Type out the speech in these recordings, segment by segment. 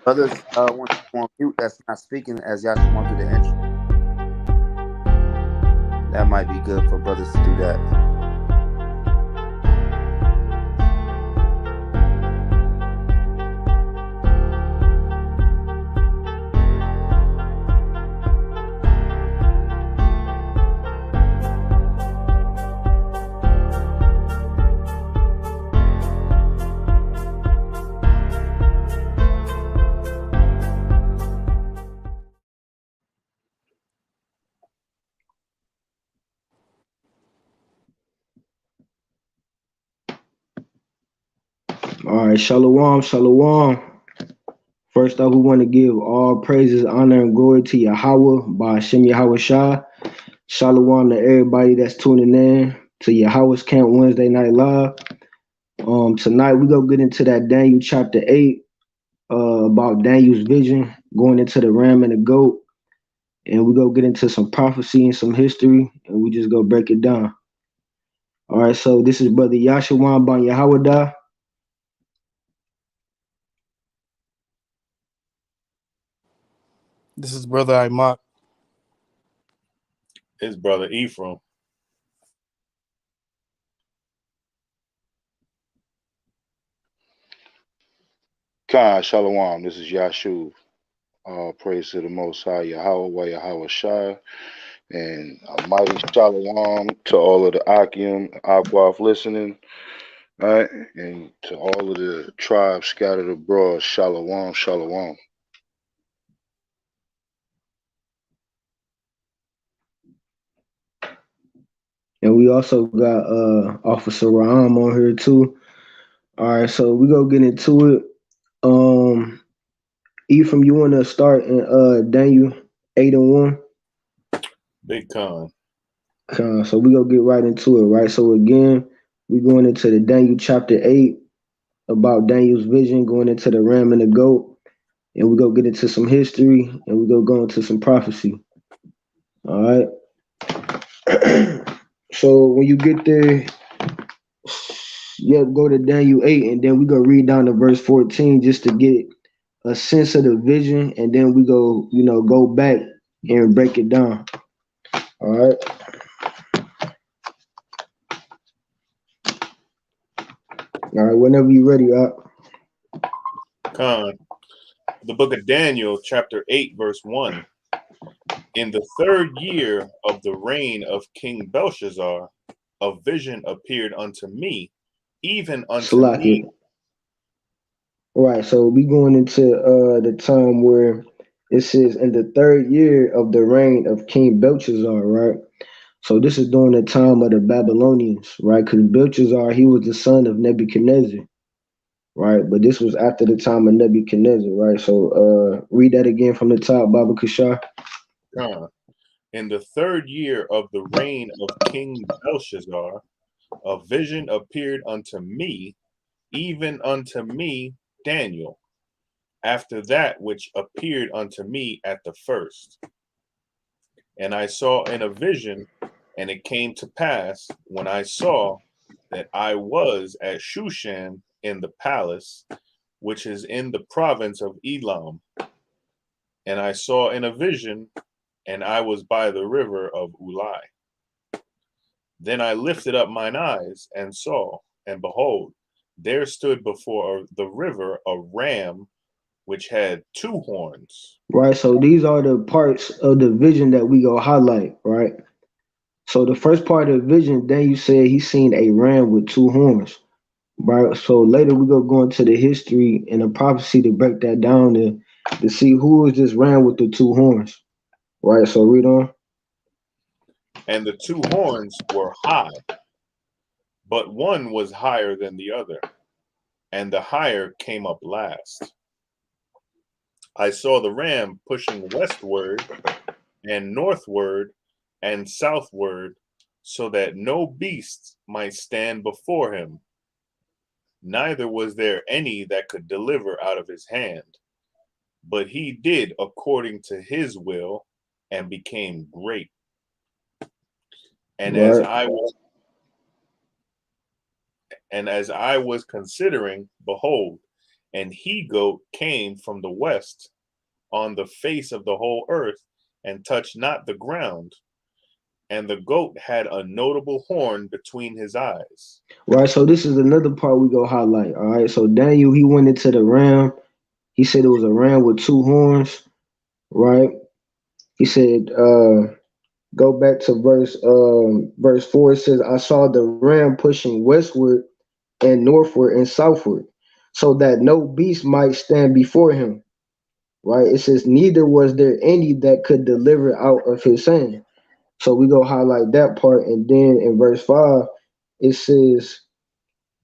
Brothers, want to go on mute that's not speaking as Yashawan do the intro. That might be good for brothers to do that. All right, shalom, shalom. First off, we want to give all praises, honor, and glory to Yahweh by Hashem Yahweh Shah. Shalom to everybody that's tuning in to Yahweh's Camp Wednesday Night Live. Tonight we go get into that Daniel chapter 8, about Daniel's vision, going into the ram and the goat, and we go get into some prophecy and some history, and we just go break it down. All right, so this is Brother Yashawan by Yahweh. This is Brother Imok. His brother Ephraim. Khan, Shalom. This is Yashu. Praise to the Most High, Yahweh, Yahweh Shai. And a mighty Shalom to all of the Akim, Akwaf listening. All right. And to all of the tribes scattered abroad, Shalom, Shalom. And we also got Officer Raham on here too. All right, so we go get into it. Ephraim, you want to start in Daniel 8:1? Big Khan. So we go get right into it, right? So again, we going into the Daniel chapter 8 about Daniel's vision, going into the ram and the goat, and we go get into some history, and we go into some prophecy. All right. So when you get there, go to Daniel 8, and then we go read down to verse 14 just to get a sense of the vision, and then we go, go back and break it down. All right. All right, whenever you're ready, Khan. The book of Daniel, chapter 8, verse 1. In the 3rd year of the reign of King Belshazzar, a vision appeared unto me, even unto me. All right, so we going into the time where it says in the 3rd year of the reign of King Belshazzar, right? So this is during the time of the Babylonians, right? Because Belshazzar, he was the son of Nebuchadnezzar, right? But this was after the time of Nebuchadnezzar, right? So read that again from the top, Baba Kashar. In the 3rd year of the reign of King Belshazzar, a vision appeared unto me, even unto me, Daniel, after that which appeared unto me at the first. And I saw in a vision, and it came to pass, when I saw, that I was at Shushan in the palace, which is in the province of Elam. And I saw in a vision, and I was by the river of Ulai. Then I lifted up mine eyes and saw, and behold, there stood before the river a ram which had 2 horns. Right, so these are the parts of the vision that we go highlight, right? So the first part of the vision, then you said he seen a ram with 2 horns, right? So later we go into the history and the prophecy to break that down to see who is this ram with the 2 horns, right? So read on. And the 2 horns were high, but one was higher than the other, and the higher came up last. I saw the ram pushing westward and northward and southward, so that no beast might stand before him. Neither was there any that could deliver out of his hand. But he did according to his will, and became great. And as I was considering, behold, and he-goat came from the west on the face of the whole earth, and touched not the ground. And the goat had a notable horn between his eyes. Right. So this is another part we go highlight. All right. So Daniel, he went into the ram. He said it was a ram with two horns. Right. He said, go back to verse 4. It says, I saw the ram pushing westward and northward and southward, so that no beast might stand before him. Right. It says, neither was there any that could deliver out of his hand. So we go highlight that part, and then in verse 5, it says,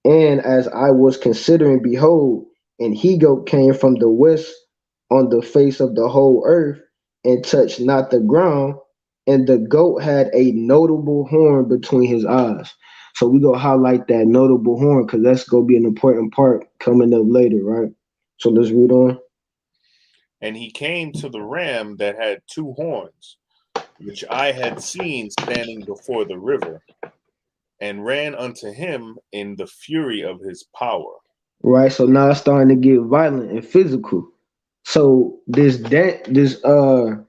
and as I was considering, behold, an he goat came from the west on the face of the whole earth, and touched not the ground, and the goat had a notable horn between his eyes. So we go highlight that notable horn because that's gonna be an important part coming up later, right? So let's read on. And he came to the ram that had two horns, which I had seen standing before the river, and ran unto him in the fury of his power. Right. So now it's starting to get violent and physical. So this Daniel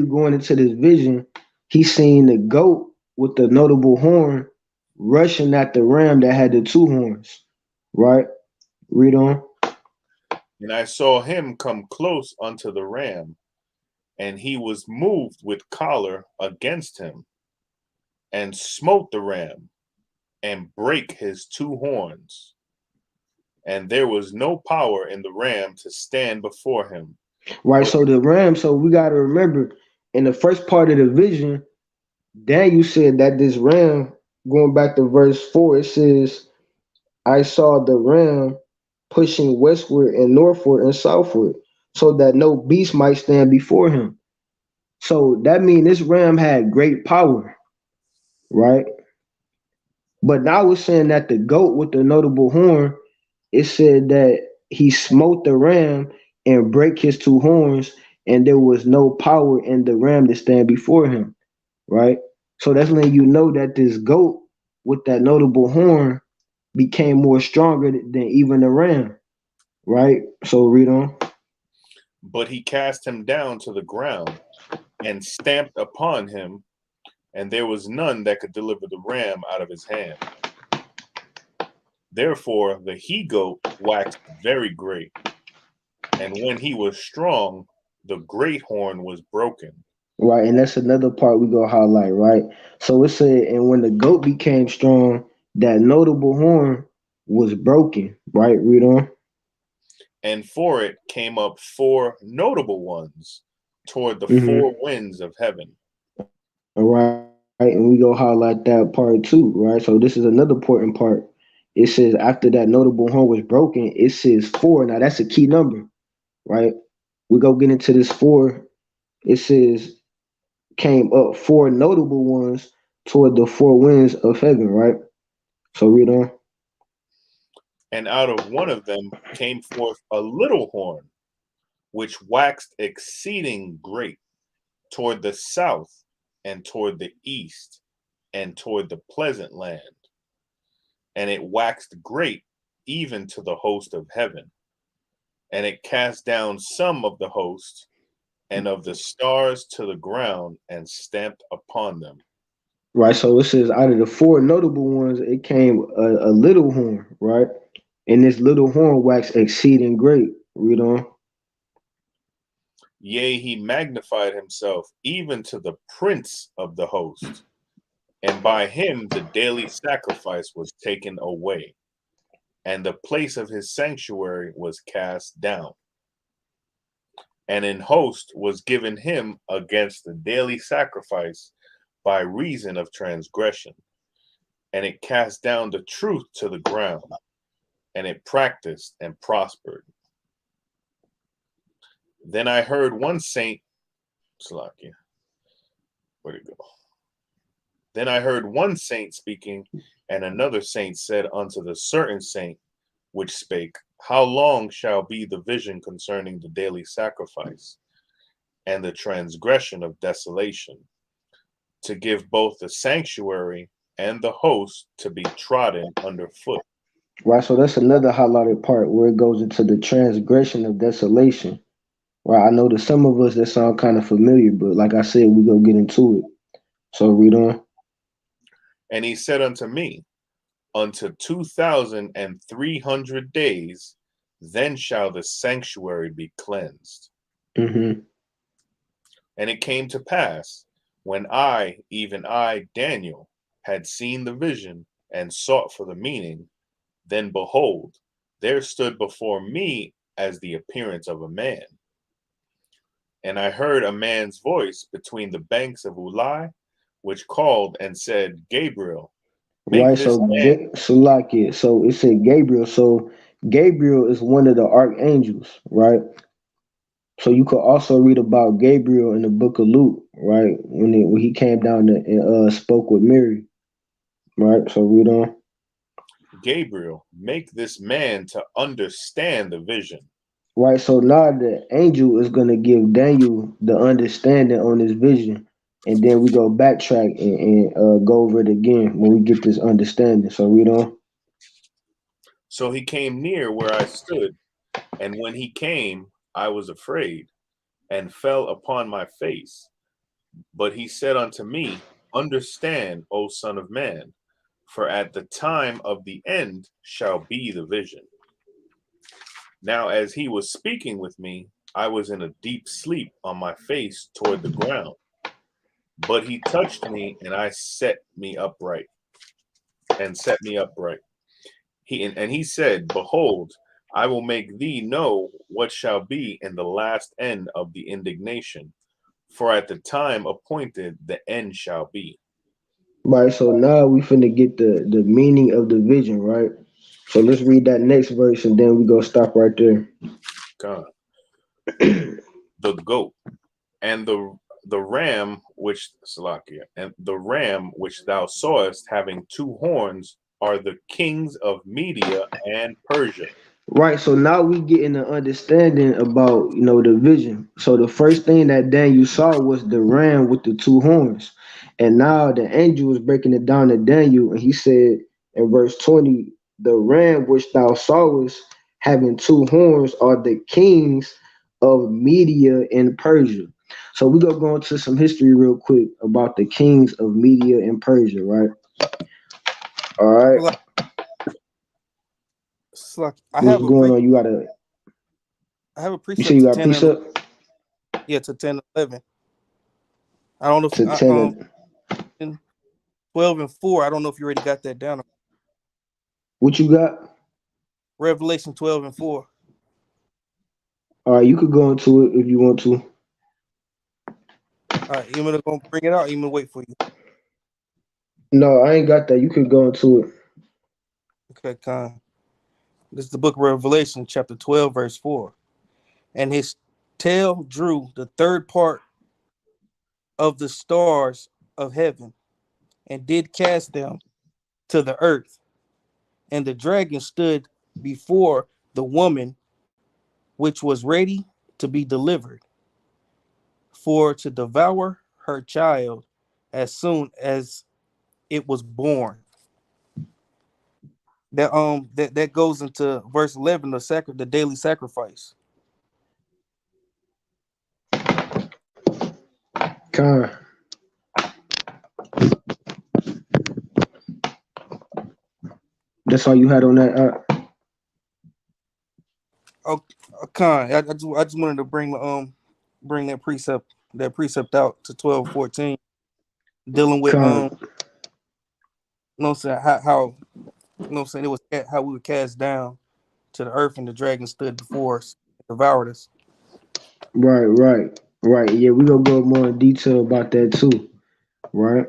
going into this vision, he's seeing the goat with the notable horn rushing at the ram that had the two horns. Right? Read on. And I saw him come close unto the ram, and he was moved with choler against him, and smote the ram, and brake his two horns. And there was no power in the ram to stand before him. Right. So the ram, so we gotta remember in the first part of the vision, Daniel said that this ram, going back to verse 4, it says, I saw the ram pushing westward and northward and southward, so that no beast might stand before him. So that means this ram had great power, right? But now it's saying that the goat with the notable horn, it said that he smote the ram and break his two horns, and there was no power in the ram to stand before him, right? So that's letting you know that this goat with that notable horn became more stronger than even the ram, right? So read on. But he cast him down to the ground, and stamped upon him, and there was none that could deliver the ram out of his hand. Therefore the he-goat waxed very great, and when he was strong, the great horn was broken. Right, and that's another part we go highlight, right? So it said, and when the goat became strong, that notable horn was broken, right? Read on. And for it came up four notable ones toward the Mm-hmm. four winds of heaven. All right, and we go highlight that part too, right? So this is another important part. It says after that notable horn was broken, it says four. Now that's a key number, right? We go get into this four. It says came up four notable ones toward the four winds of heaven, right? So read on. And out of one of them came forth a little horn, which waxed exceeding great toward the south, and toward the east, and toward the pleasant land. And it waxed great even to the host of heaven. And it cast down some of the host and of the stars to the ground, and stamped upon them. Right. So it says out of the four notable ones, it came a little horn, right? And this little horn waxed exceeding great. Read on. Yea, he magnified himself even to the prince of the host, and by him the daily sacrifice was taken away, and the place of his sanctuary was cast down. And an host was given him against the daily sacrifice by reason of transgression, and it cast down the truth to the ground, and it practiced and prospered. Then I heard one saint, Salakia, where'd it go? Then I heard one saint speaking, and another saint said unto the certain saint which spake, How long shall be the vision concerning the daily sacrifice, and the transgression of desolation, to give both the sanctuary and the host to be trodden under foot? Right, so that's another highlighted part where it goes into the transgression of desolation. Right, I know to some of us that sound kind of familiar, but like I said, we gonna get into it. So read on. And he said unto me, unto 2,300 days, then shall the sanctuary be cleansed. Mm-hmm. And it came to pass, when I, even I, Daniel, had seen the vision and sought for the meaning, then behold, there stood before me as the appearance of a man. And I heard a man's voice between the banks of Ulai, which called and said, Gabriel, make Right, this so man. so it said Gabriel. So Gabriel is one of the archangels, right? So you could also read about Gabriel in the book of Luke, right? When he came down and spoke with Mary, right? So read on. Gabriel, make this man to understand the vision. Right, so now the angel is gonna give Daniel the understanding on his vision, and then we go backtrack and go over it again when we get this understanding. So read on. So he came near where I stood, and when he came, I was afraid and fell upon my face. But he said unto me, understand, O Son of Man, for at the time of the end shall be the vision. Now, as he was speaking with me, I was in a deep sleep on my face toward the ground. But he touched me, and I set me upright, and set me upright. He said, behold, I will make thee know what shall be in the last end of the indignation, for at the time appointed the end shall be. Right, so now we finna get the meaning of the vision, right? So let's read that next verse and then we go stop right there. God. The goat and the ram which Salakia, and the ram which thou sawest having two horns are the kings of Media and Persia. Right, so now we getting an understanding about the vision. So the first thing that Daniel saw was the ram with the two horns, and now the angel was breaking it down to Daniel, and he said in verse 20, the ram which thou sawest having two horns are the kings of Media and Persia. So we gonna go into some history real quick about the kings of Media and Persia, right? All right, So I what's have a going on? You say precept you to got 10 and precept 11. I don't know if to 10. 12 and 4. I don't know if you already got that down. What you got? Revelation 12 and 4. All right, you could go into it if you want to. All right, you gonna go bring it out? You gonna wait for you? No, I ain't got that. You could go into it. Okay, Con. This is the book of Revelation, chapter 12, verse 4. And his tail drew the third part of the stars of heaven and did cast them to the earth. And the dragon stood before the woman which was ready to be delivered, for to devour her child as soon as it was born. That goes into verse 11, the daily sacrifice. Con. That's all you had on that. Oh, Con, I just wanted to bring that precept out to 12:14, dealing with Con. you know what I'm saying, how you know what I'm saying, it was how we were cast down to the earth and the dragon stood before us, devoured us. Right. Yeah, we gonna go more in detail about that too. Right.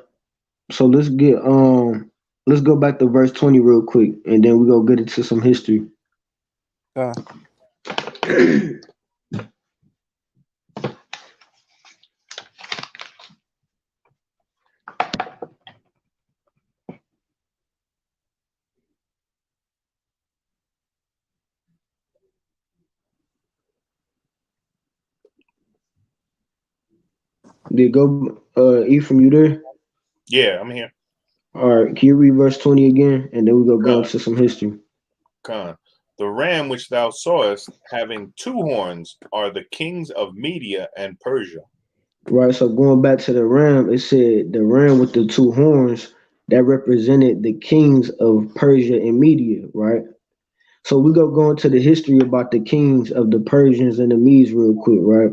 So let's go back to verse 20 real quick, and then we gonna get into some history. Con. Did go Ephraim, you there? Yeah, I'm here. All right, can you read verse 20 again, and then we gonna go God. into some history. Khan. The ram which thou sawest having 2 horns are the kings of Media and Persia. Right. So going back to the ram, it said the ram with the 2 horns that represented the kings of Persia and Media, right? So we go into the history about the kings of the Persians and the Medes real quick, right?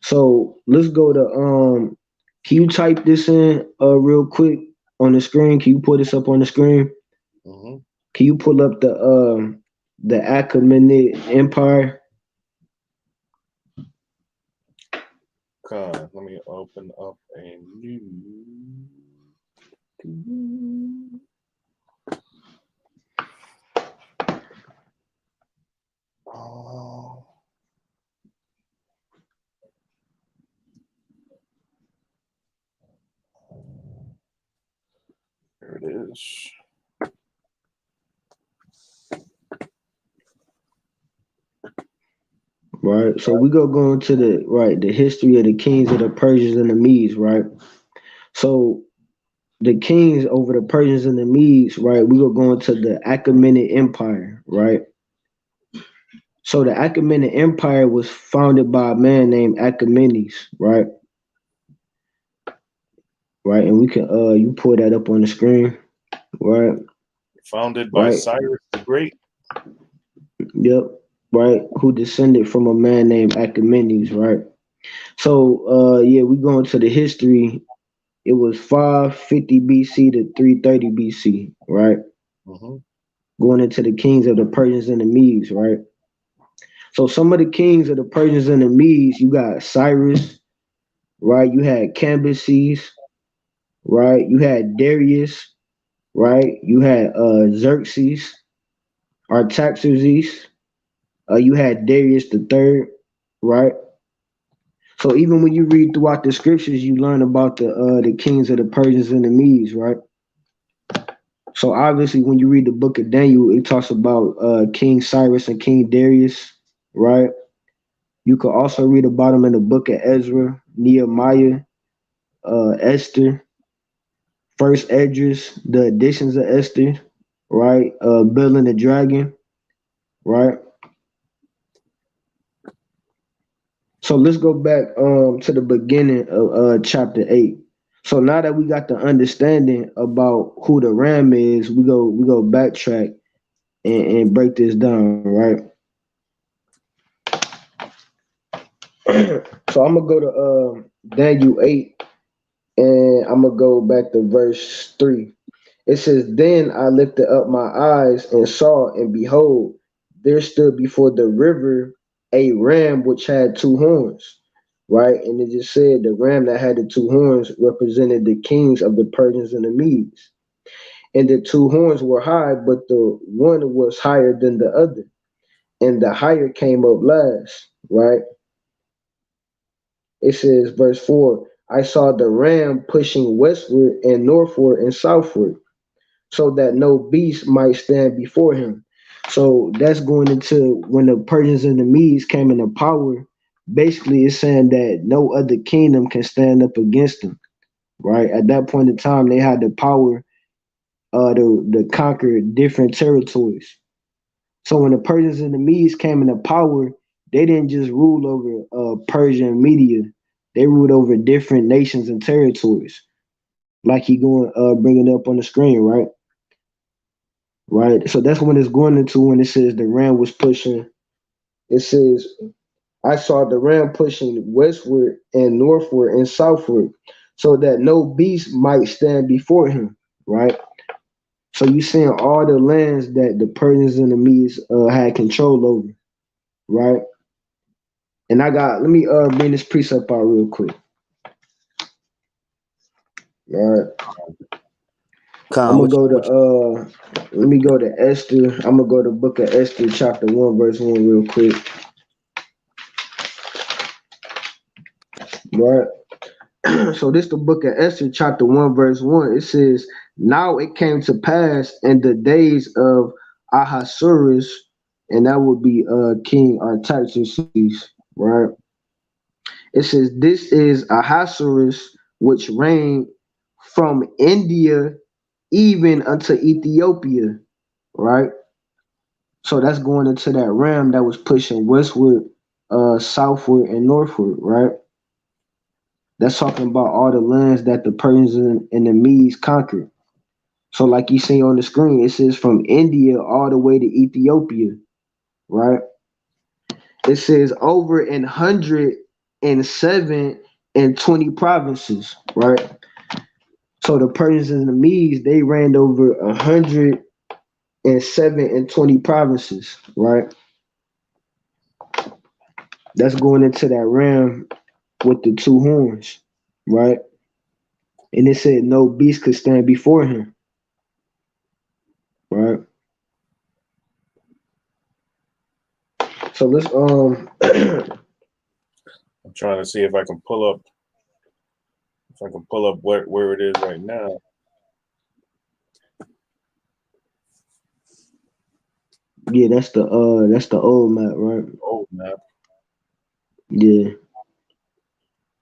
So let's go to can you type this in real quick on the screen? Can you put this up on the screen? Mm-hmm. Can you pull up the Achaemenid Empire? Khan. Let me open up a new. Oh. There it is. Right. So we go into the history of the kings of the Persians and the Medes, right? So the kings over the Persians and the Medes, right? We go into the Achaemenid Empire, right? So the Achaemenid Empire was founded by a man named Achaemenes, right? Right, and we can you pull that up on the screen, right? Founded by Right. Cyrus the Great. Yep. Right. Who descended from a man named Achaemenes, right? So yeah, we go into the history. It was 550 BC to 330 BC, right? Mm-hmm. Going into the kings of the Persians and the Medes, right? So some of the kings of the Persians and the Medes, you got Cyrus, right? You had Cambyses, right? You had Darius, right? You had Xerxes, Artaxerxes. You had Darius the third, right? So even when you read throughout the scriptures, you learn about the kings of the Persians and the Medes, right? So obviously, when you read the book of Daniel, it talks about King Cyrus and King Darius, right? You could also read about them in the book of Ezra, Nehemiah, Esther, First Esdras, the editions of Esther, right? Bill and the Dragon, right? So let's go back to the beginning of chapter 8. So now that we got the understanding about who the ram is, we go backtrack and break this down, right? So I'm gonna go to Daniel 8 and I'm gonna go back to verse 3. It says, Then I lifted up my eyes and saw, and behold, there stood before the river a ram which had 2 horns. Right? And it just said the ram that had the 2 horns represented the kings of the Persians and the Medes. And the 2 horns were high, but the one was higher than the other. And the higher came up last. Right? It says, verse 4, I saw the ram pushing westward and northward and southward, so that no beast might stand before him. So that's going into when the Persians and the Medes came into power. Basically, it's saying that no other kingdom can stand up against them. Right at that point in time, they had the power to conquer different territories. So when the Persians and the Medes came into power, they didn't just rule over Persia and Media. They ruled over different nations and territories, like he going bringing it up on the screen, right? Right. So that's when it's going into when it says the ram was pushing. It says, I saw the ram pushing westward and northward and southward, so that no beast might stand before him. Right. So you seeing all the lands that the Persians and the Medes had control over. Right. And let me bring this precept out real quick. All right. I'm gonna go to let me go to Esther. I'm gonna go to book of Esther, chapter 1, verse 1, real quick. Right. So this the book of Esther, chapter 1, verse 1. It says, Now it came to pass in the days of Ahasuerus, and that would be King Artaxerxes, right? It says, This is Ahasuerus, which reigned from India even unto Ethiopia, right? So that's going into that ram that was pushing westward, southward, and northward, right? That's talking about all the lands that the Persians and the Medes conquered. So, like you see on the screen, it says from India all the way to Ethiopia, right? It says over 107 and 20 provinces, right? So the Persians and the Medes, they ran over 107 and 20 provinces, right? That's going into that ram with the two horns, right? And it said no beast could stand before him, right? So let's I'm trying to see if I can pull up where it is right now. yeah, that's the old map, right? Old map. Yeah.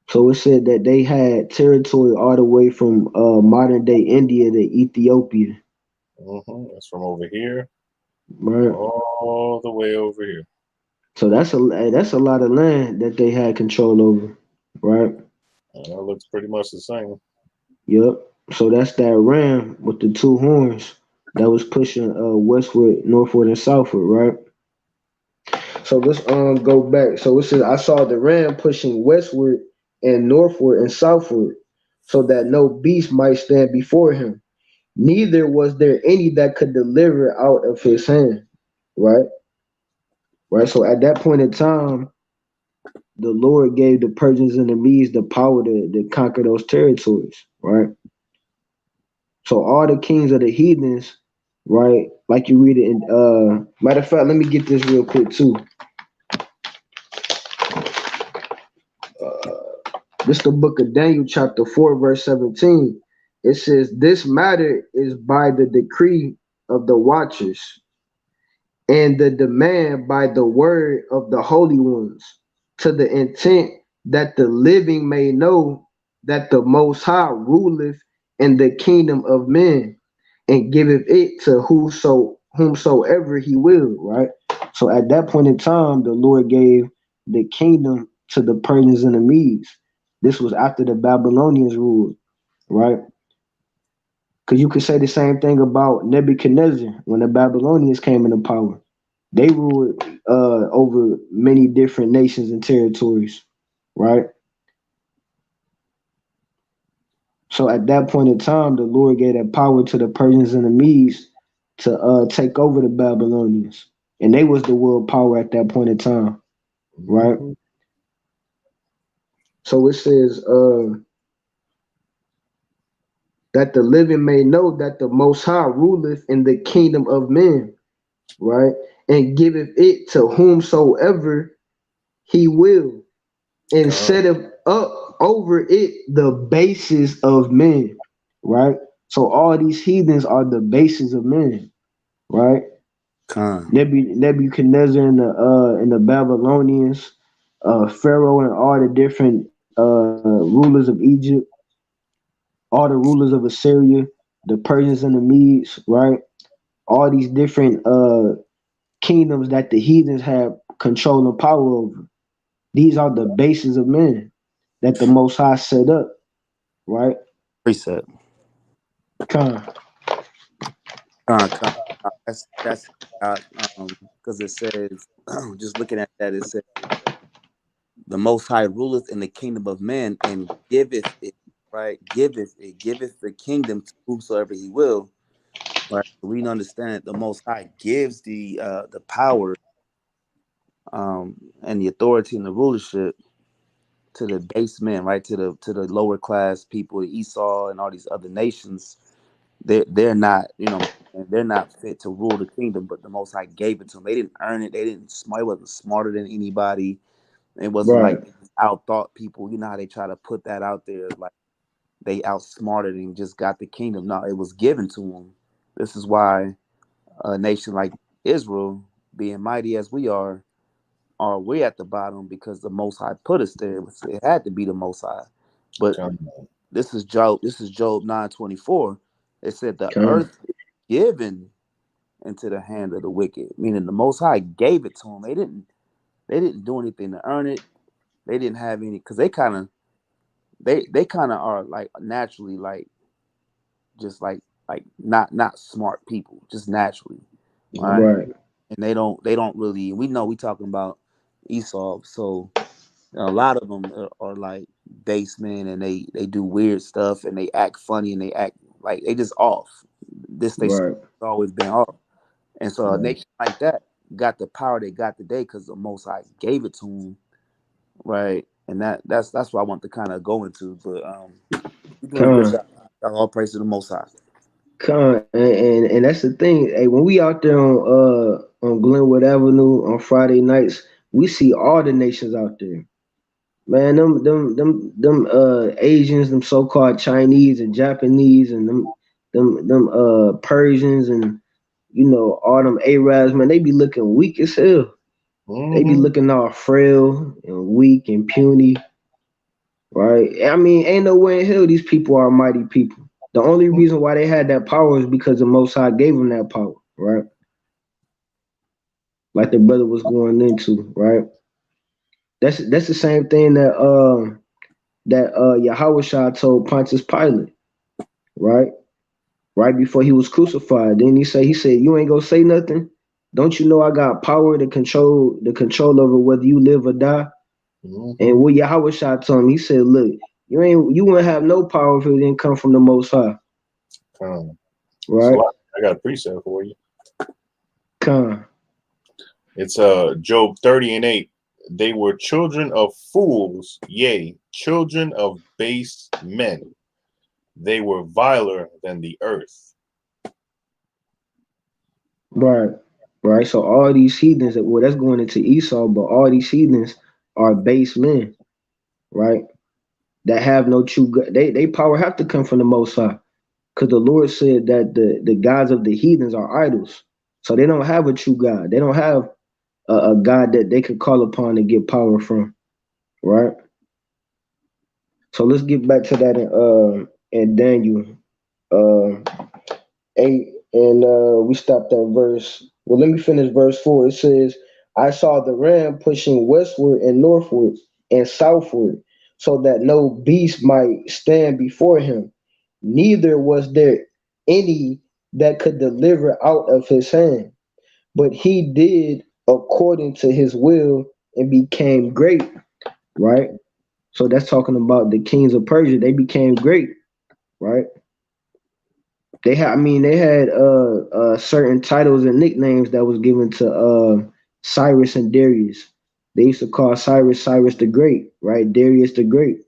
So it said that they had territory all the way from modern day India to Ethiopia, That's from over here, right? all the way over here. So that's a lot of land that they had control over, right? That looks pretty much the same. Yep. So that's that ram with the two horns that was pushing westward, northward, and southward, right? So let's go back. So it says I saw the ram pushing westward and northward and southward, so that no beast might stand before him. Neither was there any that could deliver out of his hand. Right? Right. So at that point in time, the Lord gave the Persians and the Medes the power to conquer those territories, right? So all the kings of the heathens, right? Like you read it in matter of fact, let me get this real quick too. This is the book of Daniel, chapter 4, verse 17. It says, this matter is by the decree of the watchers and the demand by the word of the holy ones, to the intent that the living may know that the Most High ruleth in the kingdom of men and giveth it to whomsoever he will, right? So at that point in time, the Lord gave the kingdom to the Persians and the Medes. This was after the Babylonians ruled, right? Because you could say the same thing about Nebuchadnezzar when the Babylonians came into power. They ruled over many different nations and territories, right? So at that point in time, the Lord gave that power to the Persians and the Medes to take over the Babylonians, and they was the world power at that point in time, right? So it says that the living may know that the Most High ruleth in the kingdom of men, right, and giveth it to whomsoever he will, and setteth up over it the bases of men, right? So all these heathens are the bases of men, right? Con. Nebuchadnezzar and the Babylonians, Pharaoh and all the different rulers of Egypt, all the rulers of Assyria, the Persians and the Medes, right? All these different kingdoms that the heathens have control and power over. These are the bases of men that the Most High set up, right? Precept. Con, Con. That's because it says just looking at that, it says the Most High ruleth in the kingdom of men and giveth it, right? Giveth the kingdom to whomsoever he will, right? We understand that the Most High gives the power and the authority and the rulership to the base men, right? To the lower class people, Esau and all these other nations. They're not, they're not fit to rule the kingdom, but the Most High gave it to them. They didn't earn it. They didn't. It wasn't smarter than anybody. It wasn't right, like they just outthought people. You know how they try to put that out there, like they outsmarted and just got the kingdom. No, it was given to them. This is why a nation like Israel, being mighty as we are we at the bottom because the Most High put us there. It had to be the Most High. But this is Job 9:24. It said the con, earth is given into the hand of the wicked. Meaning the Most High gave it to them. They didn't do anything to earn it. They didn't have any because they kind of are like naturally like just like not smart people, just naturally, right? Right. And they don't really. We know we talking about Esau, so a lot of them are like basemen, and they do weird stuff, and they act funny, and they act like they just off. This they Right. always been off, and so a Right. nation like that got the power they got today because the Most High gave it to them, right? And that's what I want to kind of go into, but you're doing a good Con. job. All praise to the Most High. Con. And that's the thing. Hey, when we out there on Glenwood Avenue on Friday nights, we see all the nations out there. Man, them Asians, them so called Chinese and Japanese and them Persians and all them Arabs, man, they be looking weak as hell. They be Mm-hmm. looking all frail and weak and puny, right? I mean, ain't no way in hell these people are mighty people. The only reason why they had that power is because the Most High gave them that power, right? Like the brother was going into, right? That's the same thing that Yahawah told Pontius Pilate, right? Right before he was crucified. Then he said, you ain't gonna say nothing. Don't you know I got power to control over whether you live or die? Mm-hmm. And what Yahweh told him, he said, look, you wouldn't have no power if it didn't come from the Most High, So right? I got a precept for you. Con, It's Job 30:8. They were children of fools, yea, children of base men. They were viler than the earth. right, right. So all these heathens, well, that's going into Esau, but all these heathens are base men, right? That have no true God. They power have to come from the Most High. Because the Lord said that the gods of the heathens are idols. So they don't have a true God. They don't have a God that they could call upon and get power from, right? So let's get back to that in Daniel 8, and we stopped at verse. Well, let me finish verse 4. It says, I saw the ram pushing westward and northward and southward, so that no beast might stand before him. Neither was there any that could deliver out of his hand. But he did according to his will and became great, right? So that's talking about the kings of Persia. They became great, right? They had certain titles and nicknames that was given to Cyrus and Darius. They used to call Cyrus the Great, right? Darius the Great,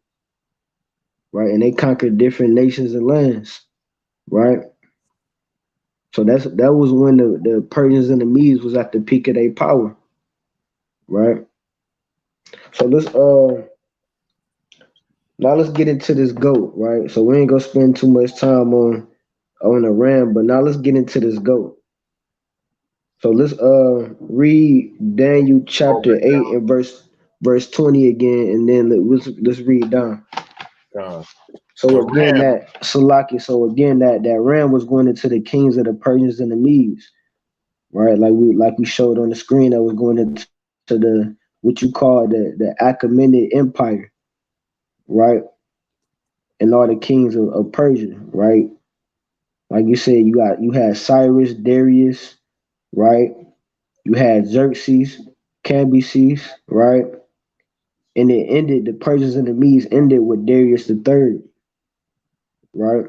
right? And they conquered different nations and lands, right? So that was when the Persians and the Medes was at the peak of their power, right? So let's get into this goat, right? So we ain't gonna spend too much time on the ram, but now let's get into this goat. So let's read Daniel Go chapter back 8 and verse 20 again, and then let's read down. down. So The again ram. that Salaki, so again that ram was going into the kings of the Persians and the Medes, right? Like we showed on the screen, that was going into the what you call the Achaemenid Empire, right? And all the kings of Persia, right? Like you said, you had Cyrus, Darius, right? You had Xerxes, Cambyses, right? And it ended, the Persians and the Medes ended with Darius the third, right?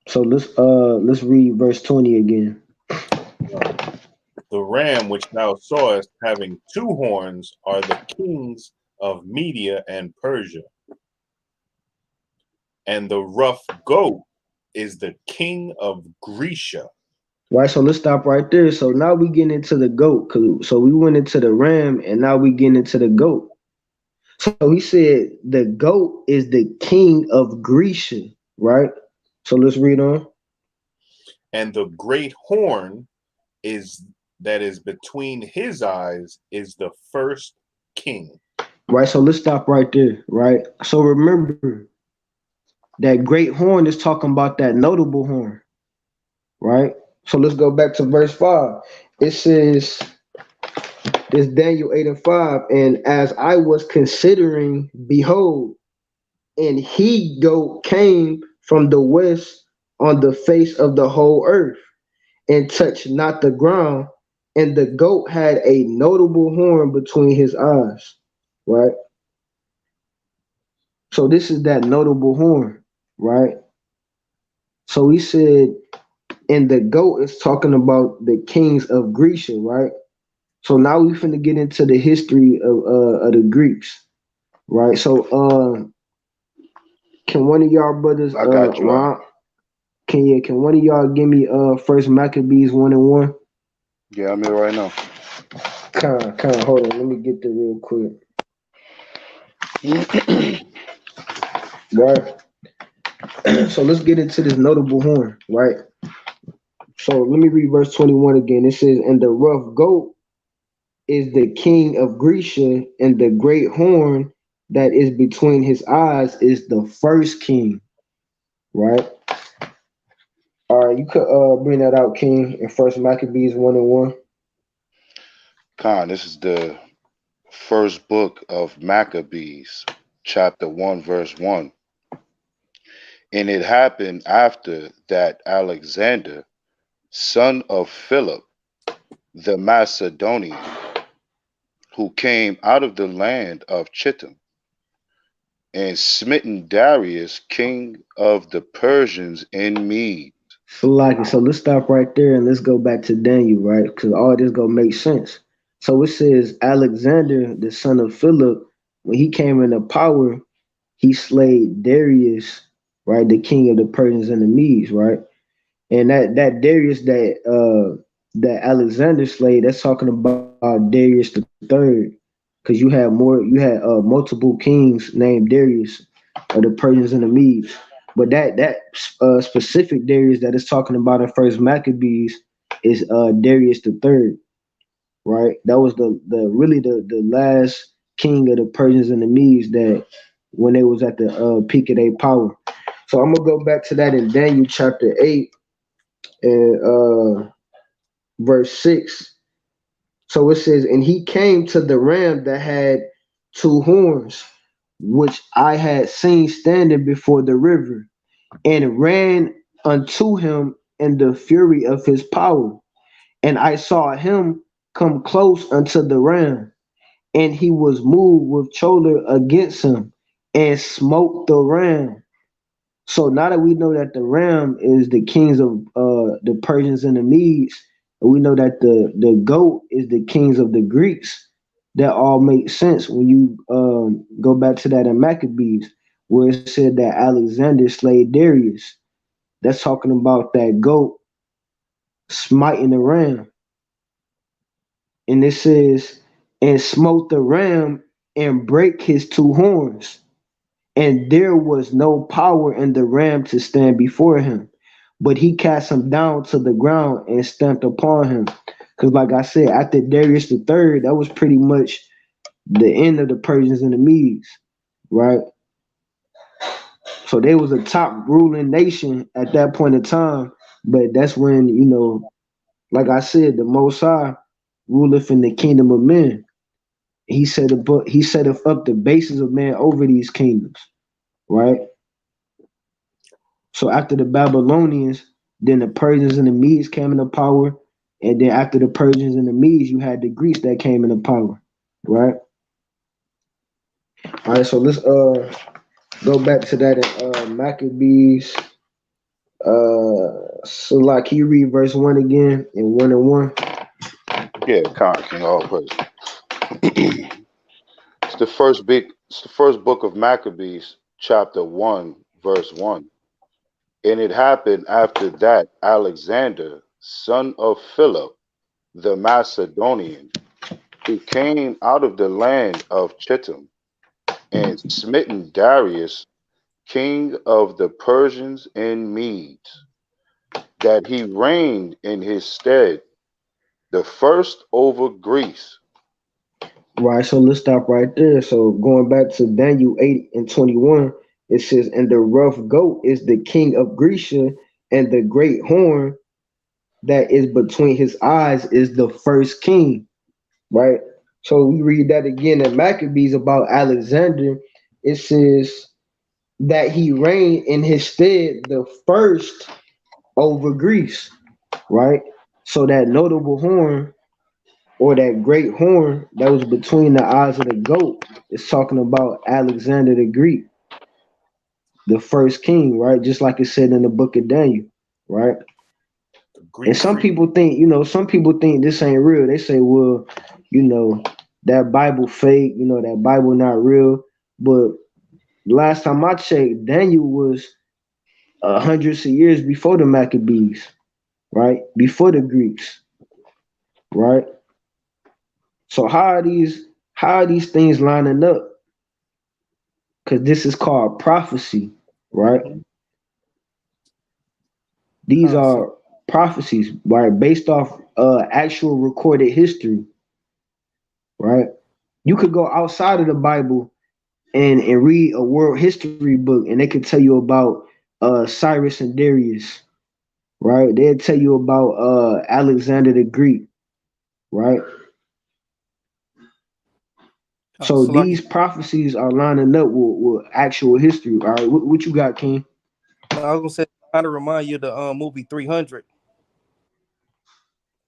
So let's read verse 20 again. uh, the ram which thou sawest having two horns are the kings of Media and Persia. And the rough goat is the king of Grecia. Right, so let's stop right there. So now we get into the goat. So we went into the ram and now we get into the goat. So he said the goat is the king of Grecia, right? So let's read on. And the great horn is that is between his eyes is the first king. Right, so let's stop right there, right? So remember that great horn is talking about that notable horn, right? So let's go back to verse 5. It says, it's Daniel 8 and 5. And as I was considering, behold, and he goat came from the west on the face of the whole earth, and touched not the ground. And the goat had a notable horn between his eyes, right? So this is that notable horn, right? So he said, and the goat is talking about the kings of Grecia, right? So now we finna get into the history of the Greeks, right? So can one of y'all brothers I got you. Ron, can one of y'all give me first Maccabees 1 and 1? Yeah, I'm here right now. Hold on, let me get there real quick. Right. So let's get into this notable horn, right? So let me read verse 21 again. It says, and the rough goat is the king of Grecia, and the great horn that is between his eyes is the first king, right? All right, you could bring that out, King, in First Maccabees 1 and 1. Khan, this is the first book of Maccabees, chapter 1, verse 1. And it happened after that Alexander, son of Philip, the Macedonian, who came out of the land of Chittim, and smitten Darius, king of the Persians in Mede. So let's stop right there and let's go back to Daniel, right? Because all this gonna make sense. So it says Alexander, the son of Philip, when he came into power, he slayed Darius, right, the king of the Persians and the Medes, right? And that Darius that Alexander slayed, that's talking about Darius the third, because you had multiple kings named Darius of the Persians and the Medes. But that specific Darius that is talking about in First Maccabees is Darius the third, right? That was the really the last king of the Persians and the Medes that when they was at the peak of their power. So I'm gonna go back to that in Daniel chapter 8 and verse 6. So it says, and he came to the ram that had two horns, which I had seen standing before the river, and ran unto him in the fury of his power. And I saw him come close unto the ram, and he was moved with choler against him, and smote the ram. So now that we know that the ram is the kings of the Persians and the Medes, and we know that the goat is the kings of the Greeks, that all makes sense when you go back to that in Maccabees, where it said that Alexander slayed Darius. That's talking about that goat smiting the ram. And it says, and smote the ram and break his two horns. And there was no power in the ram to stand before him, but he cast him down to the ground and stamped upon him. Because, like I said, after Darius the third, that was pretty much the end of the Persians and the Medes, right? So they was a top ruling nation at that point in time. But that's when, like I said, the Most High ruleth in the kingdom of men. He set up the basis of man over these kingdoms, right? So after the Babylonians, then the Persians and the Medes came into power, and then after the Persians and the Medes, you had the Greeks that came into power, right? All right, so let's go back to that in Maccabees. So like, can you read verse 1 again in 1 and 1? Yeah, Khan, King, all praise. It's the first book of Maccabees, chapter 1, verse 1. And it happened after that Alexander, son of Philip, the Macedonian, who came out of the land of Chittim, and smitten Darius, king of the Persians and Medes, that he reigned in his stead, the first over Greece. Right, so let's stop right there. So going back to Daniel 8 and 21, it says, and the rough goat is the king of Grecia, and the great horn that is between his eyes is the first king, right? So we read that again in Maccabees about Alexander. It says that he reigned in his stead the first over Greece, right? So that notable horn or that great horn that was between the eyes of the goat is talking about Alexander the Greek, the first king, right? Just like it said in the book of Daniel, right? The And Greek some freak. people think, some people think this ain't real. They say, well, you know, that Bible fake, that Bible not real. But last time I checked, Daniel was hundreds of years before the Maccabees, right? Before the Greeks, right? So how are these things lining up? Because this is called prophecy, right? Mm-hmm. These So are prophecies, right? Based off actual recorded history, right? You could go outside of the Bible and read a world history book, and they could tell you about Cyrus and Darius, right? They'll tell you about Alexander the Greek, right? So so like these prophecies are lining up with actual history. All right, what you got, King? I was gonna say, kind of remind you of the movie 300.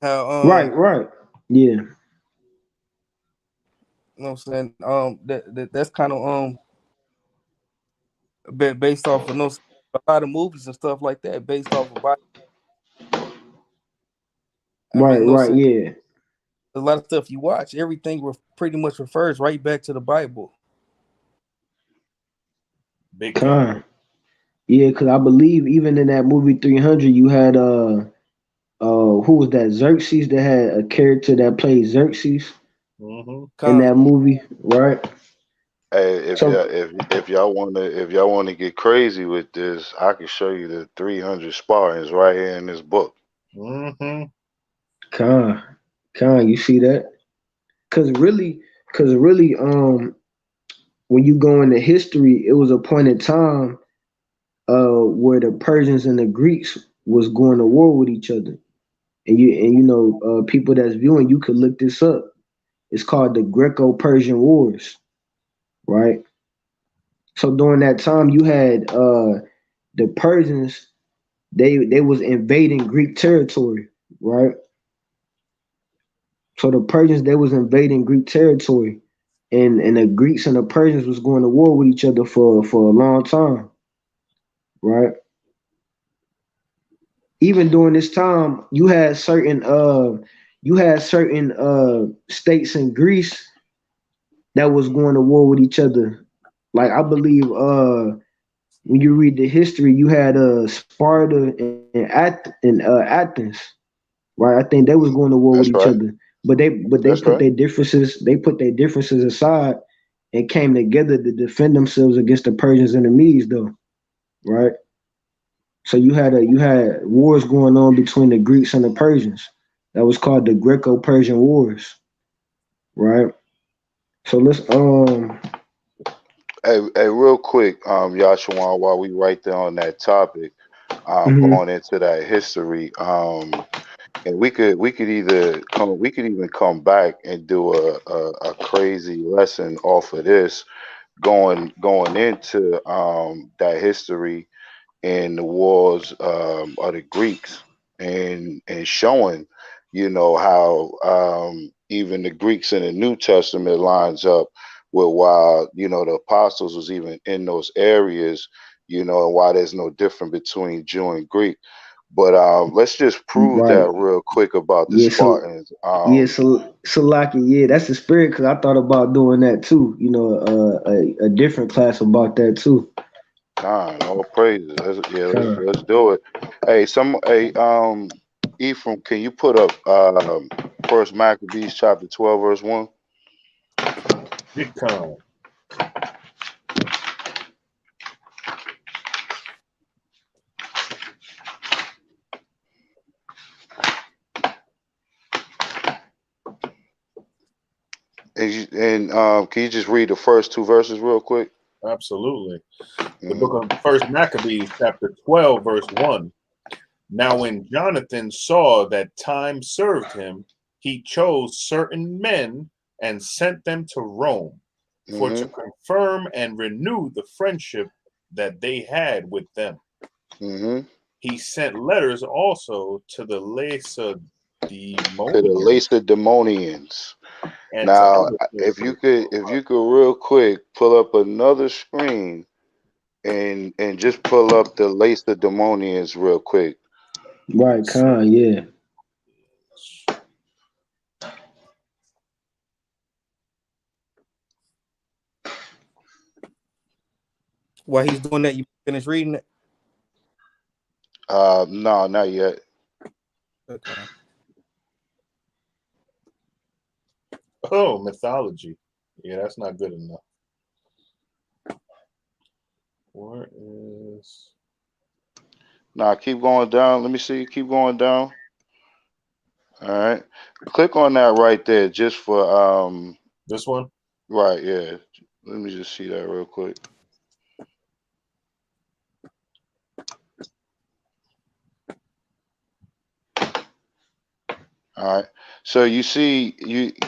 How Right, right. Yeah, you know what I'm saying, that's kind of based off of a lot of movies and stuff like that based off of Bible. I right, mean, right. Yeah, a lot of stuff you watch, everything pretty much refers right back to the Bible. Big time. kind. Yeah, because I believe even in that movie 300, you had who was that? Xerxes that had a character that played Xerxes Mm-hmm. in that Con, movie, right? Hey, So if y'all wanna get crazy with this, I can show you the 300 Spartans right here in this book. Mm-hmm. Con, Con, you see that? Because really, when you go into history, it was a point in time where the Persians and the Greeks was going to war with each other. And people that's viewing, you could look this up. It's called the Greco-Persian Wars, right? So during that time, you had the Persians. They was invading Greek territory, right? So the Persians they was invading Greek territory, and the Greeks and the Persians was going to war with each other for a long time, right? Even during this time, you had certain states in Greece that was going to war with each other. Like I believe when you read the history, you had Sparta and Athens, right? I think they was going to war with That's each right. other, but they That's put right. their differences aside and came together to defend themselves against the Persians and the Medes, though, right? So you had wars going on between the Greeks and the Persians. That was called the Greco-Persian Wars, right? So Real quick, Yashawan, while we right there on that topic, mhm. going into that history, and we could even come back and do a crazy lesson off of this, going into that history in the wars of the Greeks, and showing, how even the Greeks in the New Testament lines up with why the apostles was even in those areas, and why there's no difference between Jew and Greek. But let's just prove Right. that real quick about the Yeah, Spartans. so Lucky, yeah, that's the spirit because I thought about doing that too. A different class about that too. All praises. Kind Let's do it. Ephraim, can you put up First Maccabees chapter 12 verse 1? Big time. And can you just read the first two verses real quick? Absolutely. The Hmm. book of First Maccabees, chapter 12, verse 1. Now, when Jonathan saw that time served him, he chose certain men and sent them to Rome for to Mm-hmm. confirm and renew the friendship that they had with them. Mm-hmm. He sent letters also to the To the Lacedaemonians Lacedaemonians. and to Now, other places. if you could real quick pull up another screen and just pull up the Lacedaemonians real quick. Right, Khan, yeah. While he's doing that, you finish reading it. No, not yet. Okay. Oh, mythology. Yeah, that's not good enough. Where is Nah, keep going down. Let me see. Keep going down. All right. Click on that right there, just for this one? right, yeah. Let me just see that real quick. All right. So you see,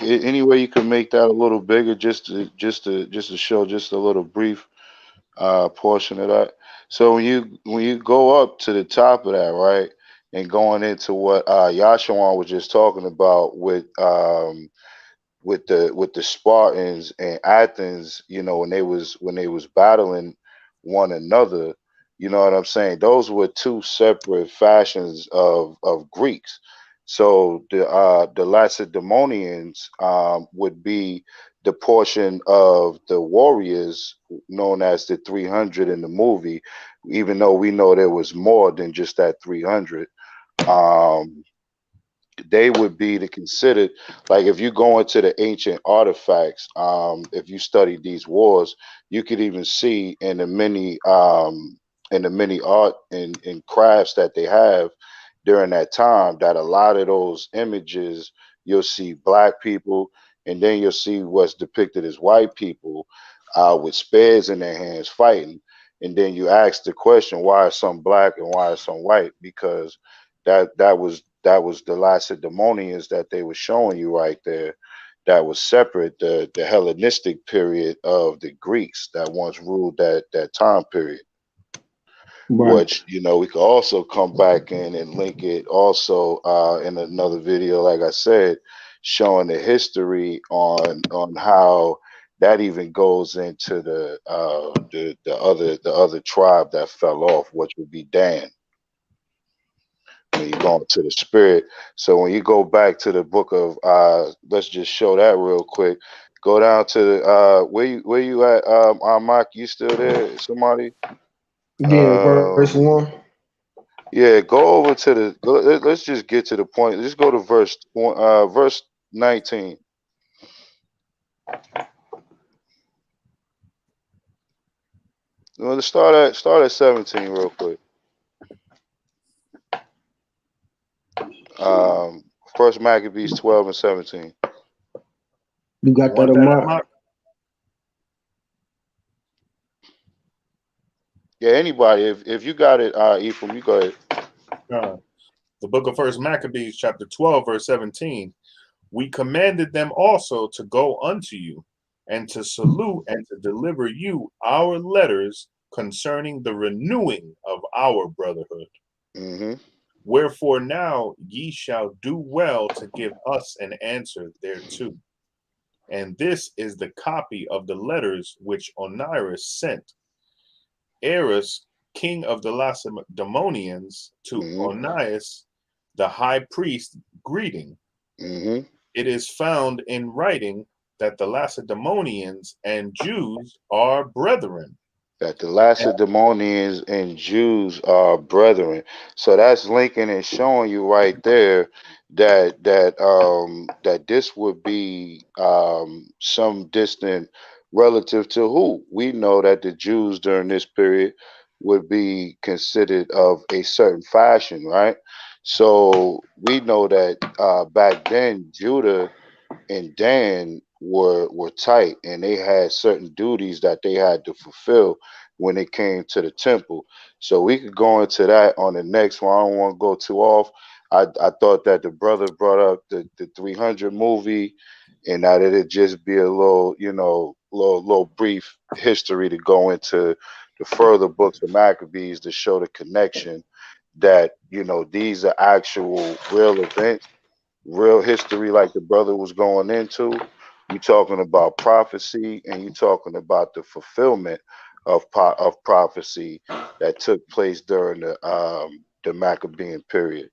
any way you can make that a little bigger, just to show just a little brief portion of that. So when you go up to the top of that, right, and going into what Yashawan was just talking about with the Spartans and Athens, when they was battling one another, you know what I'm saying? Those were two separate fashions of Greeks. So the Lacedaemonians would be the portion of the warriors known as the 300 in the movie, even though we know there was more than just that 300. Um, they would be the considered, like, if you go into the ancient artifacts, if you study these wars, you could even see in the many art and crafts that they have during that time, that a lot of those images, you'll see black people, and then you'll see what's depicted as white people with spears in their hands fighting. And then you ask the question, why is some black and why is some white? Because that was the Lacedaemonians that they were showing you right there. That was separate, the Hellenistic period of the Greeks that once ruled that time period. Right. Which, we could also come back in and link it also in another video, like I said, showing the history on how that even goes into the other tribe that fell off, which would be Dan, when you go into the spirit. So when you go back to the book of let's just show that real quick. Go down to the where you at, Mike, you still there? Somebody? Yeah, verse Um 1. yeah, go over to let's just get to the point. Let's go to verse 19. Well, let's start at 17 real quick. Um First Maccabees 12 and 17. You You got that, want that, Amak? Amok? Yeah, anybody, if you got it, Ephraim, you go ahead. The book of First Maccabees, chapter 12, verse 17. We commanded them also to go unto you, and to salute and to deliver you our letters concerning the renewing of our brotherhood. Mm-hmm. Wherefore now ye shall do well to give us an answer thereto. And this is the copy of the letters which Oniris sent Eris, king of the Lacedaemonians, to Mm-hmm. Onias, the high priest, greeting. Mm-hmm. It is found in writing that the Lacedaemonians and Jews are brethren. That the And Lacedaemonians and Jews are brethren. So that's linking and showing you right there that this would be some distant relative to who? We know that the Jews during this period would be considered of a certain fashion, right? So we know that back then Judah and Dan were tight, and they had certain duties that they had to fulfill when it came to the temple. So we could go into that on the next one. I don't want to go too off. I thought that the brother brought up the 300 movie, and that it'd just be a little, little brief history to go into the further books of Maccabees to show the connection that these are actual real events, real history, like the brother was going into. You talking about prophecy, and you talking about the fulfillment of prophecy that took place during the Maccabean period.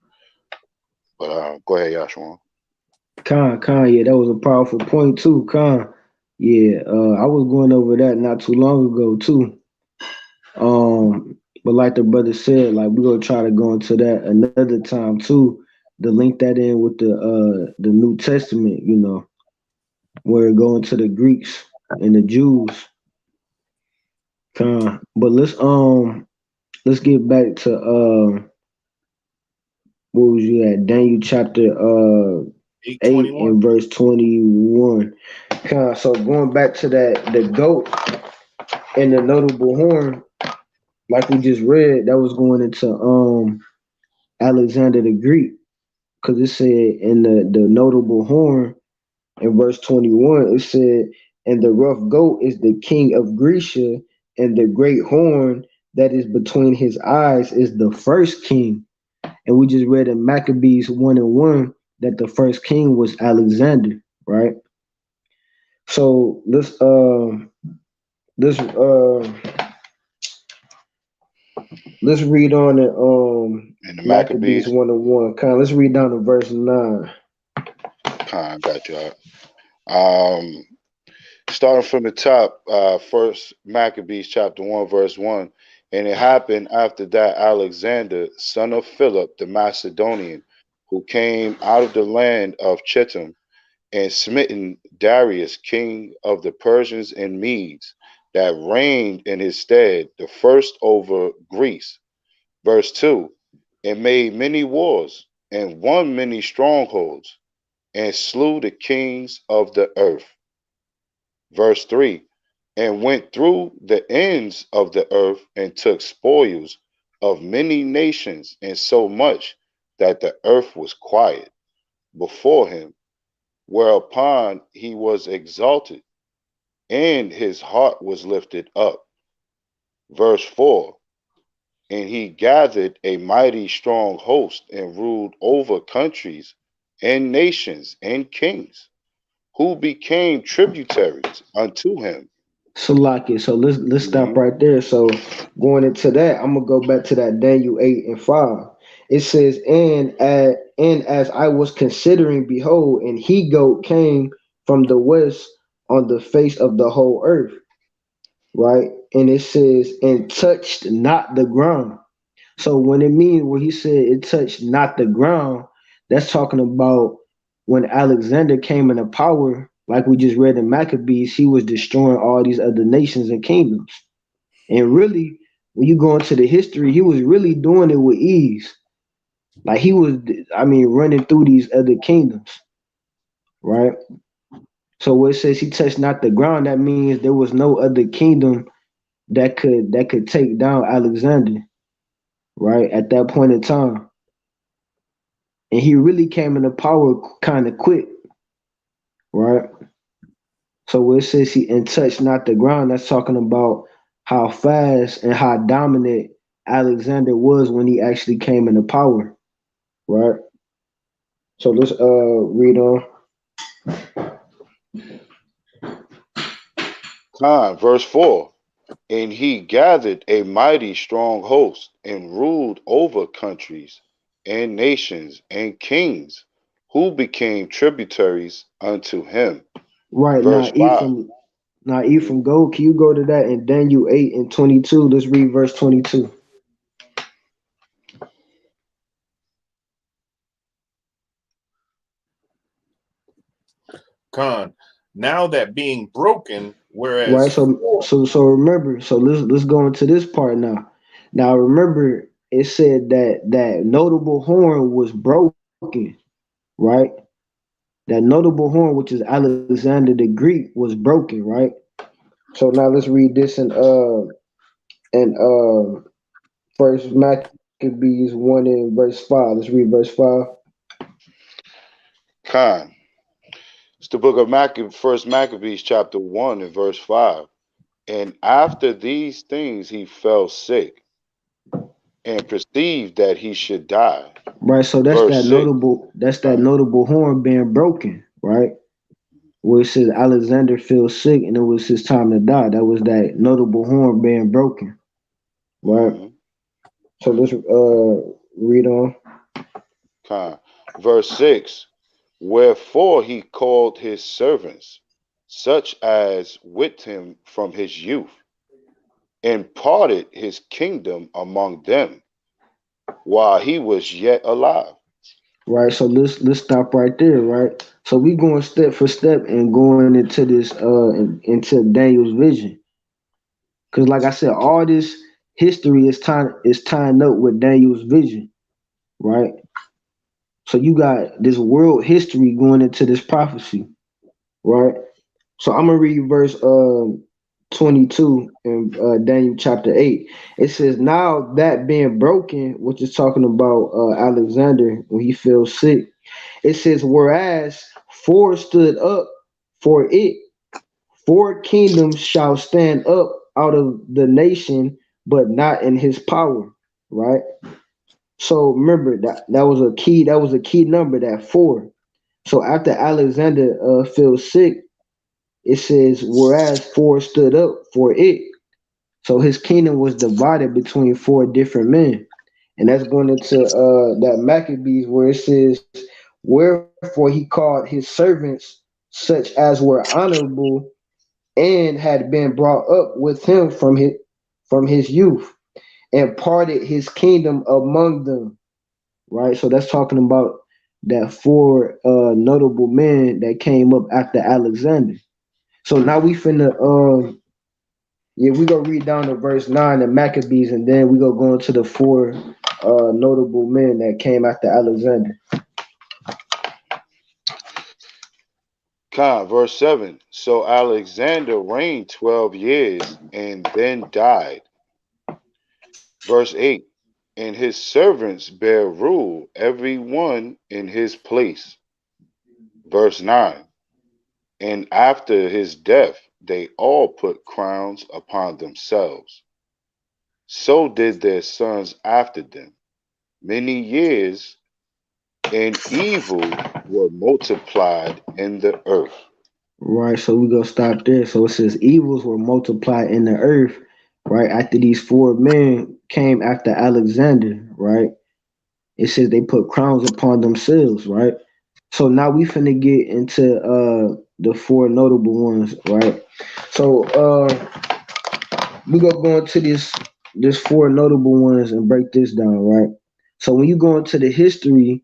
But go ahead, Yashwan. Khan, yeah, that was a powerful point too, Khan. Yeah, I was going over that not too long ago too. But like the brother said, like we're gonna try to go into that another time too, to link that in with the New Testament, where it go into the Greeks and the Jews. But let's get back to what was you at? Daniel chapter 8 821. and verse 21. So going back to that the goat and the notable horn, like we just read, that was going into Alexander the Greek, because it said in the notable horn in verse 21, it said, and the rough goat is the king of Grecia, and the great horn that is between his eyes is the first king. And we just read in Maccabees 1 and 1 that the first king was Alexander, right? So this let's read on it And the Maccabees Maccabees, 1 and 1. Let's read down to verse 9. got you. Um, Starting from the top, first Maccabees chapter 1, verse 1. And it happened after that Alexander, son of Philip the Macedonian, who came out of the land of Chittim, and smitten Darius, king of the Persians and Medes, that reigned in his stead, the first over Greece. Verse 2. And made many wars, and won many strongholds, and slew the kings of the earth. Verse 3. And went through the ends of the earth, and took spoils of many nations, and so much that the earth was quiet before him, whereupon he was exalted, and his heart was lifted up. Verse 4. And he gathered a mighty strong host, and ruled over countries and nations and kings, who became tributaries unto him. Salaki. So let's stop Mhm. right there. So going into that, I'm gonna go back to that Daniel 8 and 5. It says, and as I was considering, behold, and he goat came from the west on the face of the whole earth, right? And it says, and touched not the ground. So when it means when he said it touched not the ground, that's talking about when Alexander came into power, like we just read in Maccabees, he was destroying all these other nations and kingdoms. And really, when you go into the history, he was really doing it with ease. Like he was, I mean, running through these other kingdoms, right? So where it says he touched not the ground, that means there was no other kingdom that could take down Alexander, right? At that point in time. And he really came into power kind of quick, right? So where it says he and touched not the ground, that's talking about how fast and how dominant Alexander was when he actually came into power, right? So let's read on. Verse 4. And he gathered a mighty strong host, and ruled over countries and nations and kings, who became tributaries unto him. Right Verse 5. now Mhm. Ephraim, go. Can you go to that in Daniel 8 and 22? Let's read verse 22. Khan. Now that being broken, Right. whereas four. So remember. So let's go into this part now. Now remember, it said that that notable horn was broken, right? that notable horn, which is Alexander the Greek, was broken, right? So now let's read this in First Maccabees 1 and verse 5. Let's read verse 5. Khan. It's the book of First Maccabees, chapter 1 and verse 5. And after these things he fell sick and perceived that he should die. Right, so Verse 6. that's that Khan. notable horn being broken, right? Where it says Alexander feels sick and it was his time to die. That was that notable horn being broken, right? Mm-hmm. So let's read on. Khan. Verse 6. Wherefore he called his servants, such as with him from his youth, and parted his kingdom among them while he was yet alive. Right, so let's stop right there, right? So we going step for step and going into this into Daniel's vision. Because like I said, all this history is tying up with Daniel's vision, right? So you got this world history going into this prophecy, right? So I'm gonna read verse 22 in Daniel chapter 8. It says, "Now that being broken," which is talking about Alexander when he feels sick. It says, "Whereas four stood up for it, four kingdoms shall stand up out of the nation, but not in his power." Right. So remember that was a key. That was a key number. That four. So after Alexander feels sick, it says, "Whereas four stood up for it." So his kingdom was divided between four different men. And that's going into that Maccabees where it says, "Wherefore he called his servants such as were honorable and had been brought up with him from his youth, and parted his kingdom among them." Right? So that's talking about that four notable men that came up after Alexander. So now we finna yeah, we go read down to verse 9 of Maccabees, and then we go into the four notable men that came after Alexander. Verse 7. So Alexander reigned 12 years and then died. Verse 8. And his servants bear rule, every one in his place. Verse 9. And after his death, they all put crowns upon themselves. So did their sons after them. Many years and evils were multiplied in the earth. Right, so we go stop there. So it says evils were multiplied in the earth, right? After these four men came after Alexander, right? It says they put crowns upon themselves, right? So now we finna get into the four notable ones, right? So we gonna go into this four notable ones and break this down, right? So when you go into the history,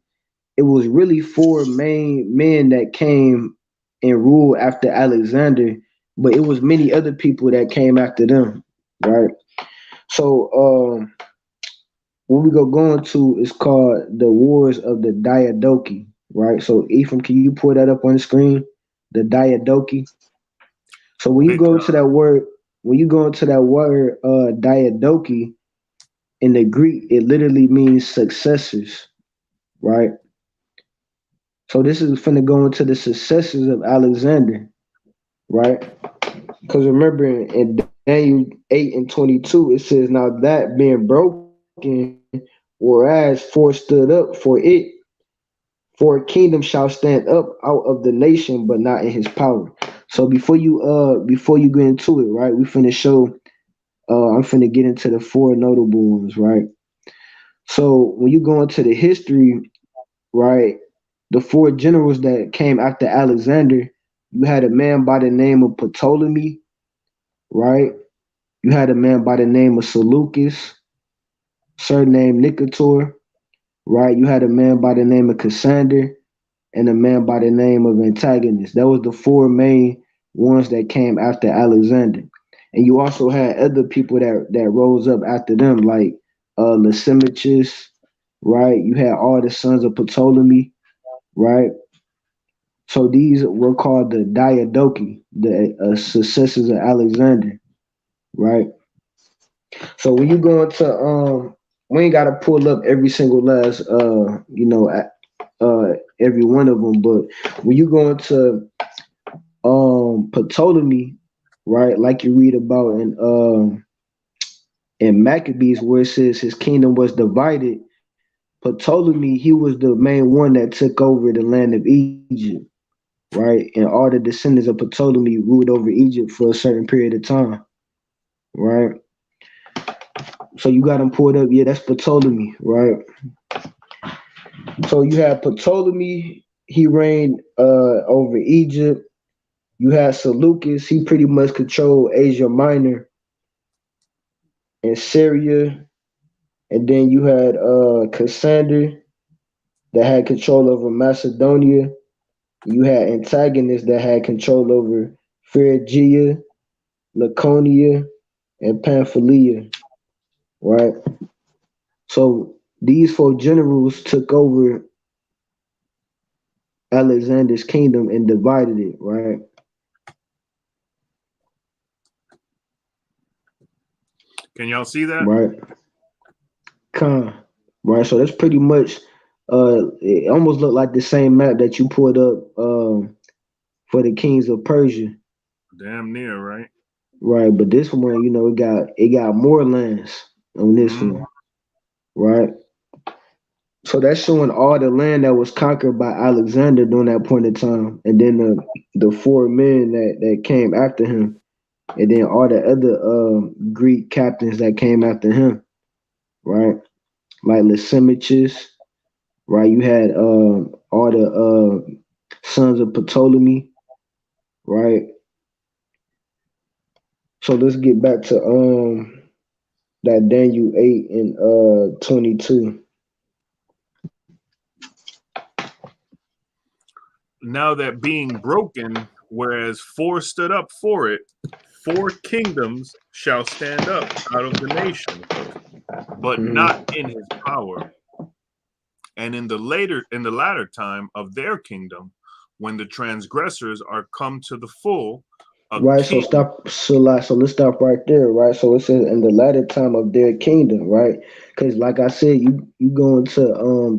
it was really four main men that came and ruled after Alexander, but it was many other people that came after them, right? So what we go into is called the Wars of the Diadochi, right? So Ephraim, can you pull that up on the screen? The Diadochi. So when you Okay, go into that word, Diadochi in the Greek, it literally means successors, right? So this is finna go into the successors of Alexander, right? Because remember in Daniel 8 and 22, it says, "Now that being broken, whereas four stood up for it, for a kingdom shall stand up out of the nation, but not in his power." So before you get into it, right, we finna show I'm finna get into the four notable ones, right? So when you go into the history, right, the four generals that came after Alexander, you had a man by the name of Ptolemy, right? You had a man by the name of Seleucus, surnamed Nicator, right? You had a man by the name of Cassander and a man by the name of Antagonist. That was the four main ones that came after Alexander. And you also had other people that rose up after them, like Lysimachus, right? You had all the sons of Ptolemy, right? So these were called the Diadochi, the successors of Alexander, right? So when you go into we ain't gotta pull up every single last every one of them, but when you go into Ptolemy, right, like you read about in Maccabees where it says his kingdom was divided, Ptolemy, he was the main one that took over the land of Egypt, right? And all the descendants of Ptolemy ruled over Egypt for a certain period of time, right? So you got them pulled up. Yeah, that's Ptolemy, right? So you have Ptolemy, he reigned over Egypt. You had Seleucus, he pretty much controlled Asia Minor and Syria. And then you had Cassander that had control over Macedonia. You had antagonists that had control over Phrygia, Laconia, and Pamphylia, right? So these four generals took over Alexander's kingdom and divided it, right? Can y'all see that? Right. Con. Right. So that's pretty much it almost looked like the same map that you put up for the kings of Persia. Damn near, right? Right. But this one, it got more lands on this Mm-hmm. one. Right. So that's showing all the land that was conquered by Alexander during that point in time. And then the four men that came after him. And then all the other Greek captains that came after him. Right. Like Lysimachus, right? You had all the sons of Ptolemy, right? So let's get back to that Daniel 8 and 22. Now that being broken, whereas four stood up for it, four kingdoms shall stand up out of the nation, but not Mm-hmm. in his power. And in the latter time of their kingdom, when the transgressors are come to the full, a Right, so king. let's stop right there, right? So it says in the latter time of their kingdom, right? Because like I said, you go into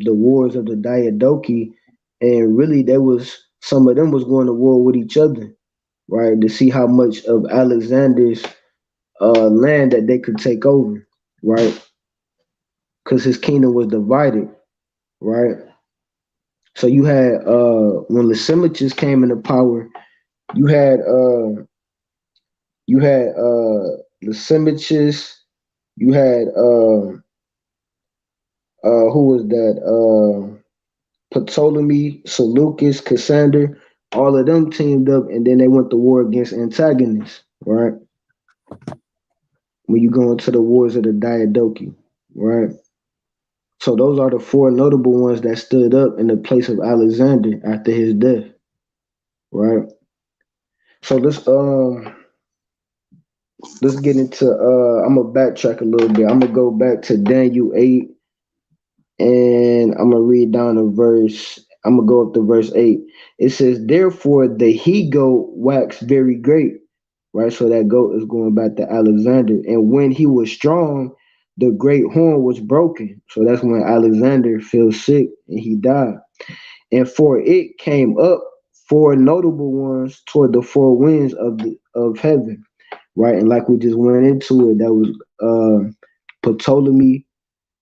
the wars of the Diadochi, and really there was some of them was going to war with each other, right? To see how much of Alexander's land that they could take over, right? Because his kingdom was divided, right? So you had when Lysimachus came into power, you had Lysimachus, you had who was that? Ptolemy, Seleucus, Cassander, all of them teamed up, and then they went to war against antagonists, right? When you go into the wars of the Diadochi, right? So those are the four notable ones that stood up in the place of Alexander after his death, right? So let's get into I'm gonna backtrack a little bit. I'm gonna go back to Daniel 8 and I'm gonna read down to verse. I'm gonna go up to verse 8. It says, "Therefore the he goat waxed very great." Right, so that goat is going back to Alexander. And when he was strong, the great horn was broken. So that's when Alexander fell sick and he died. And for it came up four notable ones toward the four winds of heaven. Right, and like we just went into it, that was Ptolemy,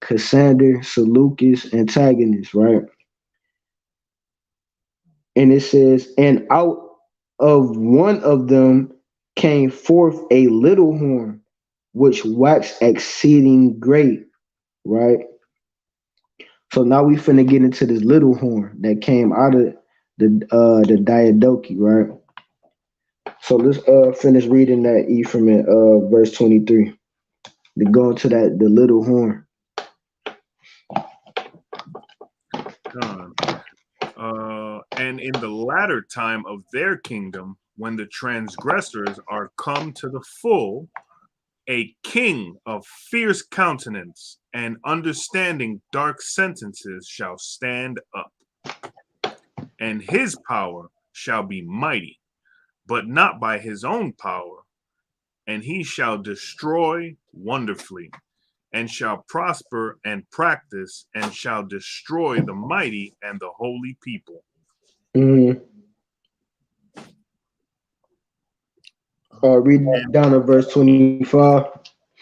Cassander, Seleucus, antagonist, right? And it says, and out of one of them came forth a little horn, which waxed exceeding great, right? So now we finna get into this little horn that came out of the Diadochi, right? So let's finish reading that Ephraim in verse 23. To go into that the little horn. And in the latter time of their kingdom, when the transgressors are come to the full, a king of fierce countenance and understanding dark sentences shall stand up, and his power shall be mighty, but not by his own power, and he shall destroy wonderfully, and shall prosper and practice, and shall destroy the mighty and the holy people. Mm-hmm. Read down to verse 25.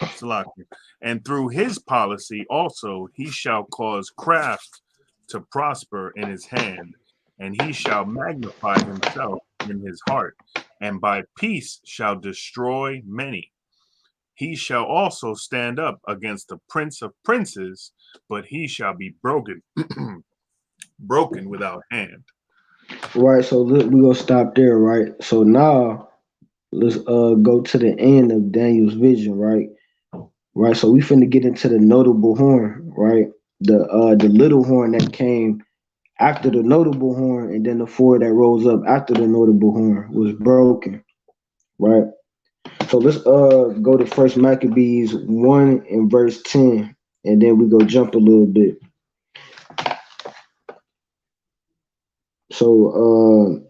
Salakia. And through his policy also he shall cause craft to prosper in his hand, and he shall magnify himself in his heart, and by peace shall destroy many. He shall also stand up against the prince of princes, but he shall be broken, broken without hand. Right, so we're gonna stop there, right? So now let's go to the end of Daniel's vision, right? Right, so we finna get into the notable horn, right? The little horn that came after the notable horn, and then the four that rose up after the notable horn was broken, right? So let's go to First Maccabees 1 and verse 10, and then we go jump a little bit. So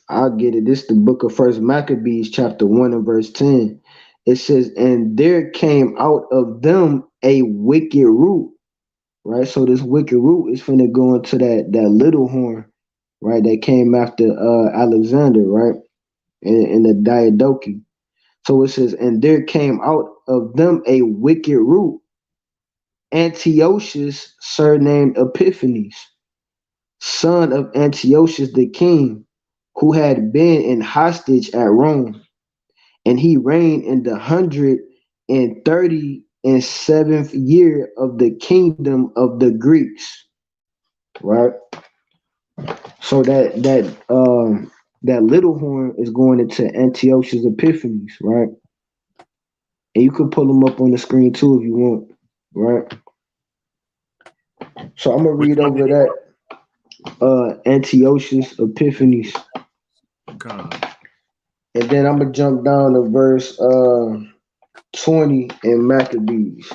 I'll get it. This is the book of First Maccabees, chapter 1 and verse 10. It says, and there came out of them a wicked root, right? So this wicked root is finna go into that little horn, right? That came after Alexander, right? In the Diadochi. So it says, and there came out of them a wicked root, Antiochus, surnamed Epiphanes, son of Antiochus the king, who had been in hostage at Rome, and he reigned in the 137th year of the kingdom of the Greeks. Right. So that little horn is going into Antiochus Epiphanes, right? And you can pull them up on the screen too if you want, right? So I'm gonna Which read one over did that. Antiochus Epiphanes, come? and then I'm gonna jump down to verse 20 in Maccabees.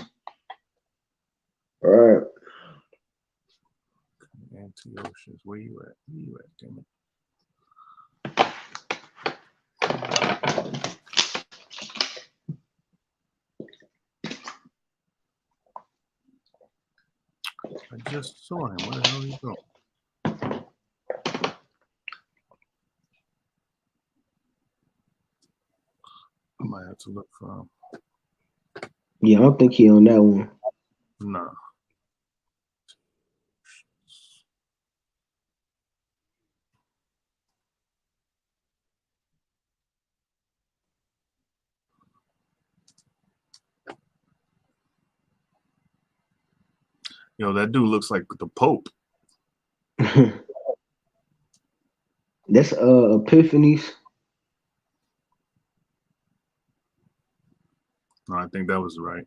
All right. Antiochus, where you at? Where you at? Damn it. I just saw him. Where the hell did he go? I might have to look for him. Yeah, I don't think he on that one. Nah. Yo, that dude looks like the Pope. That's Epiphanes. No, I think that was right.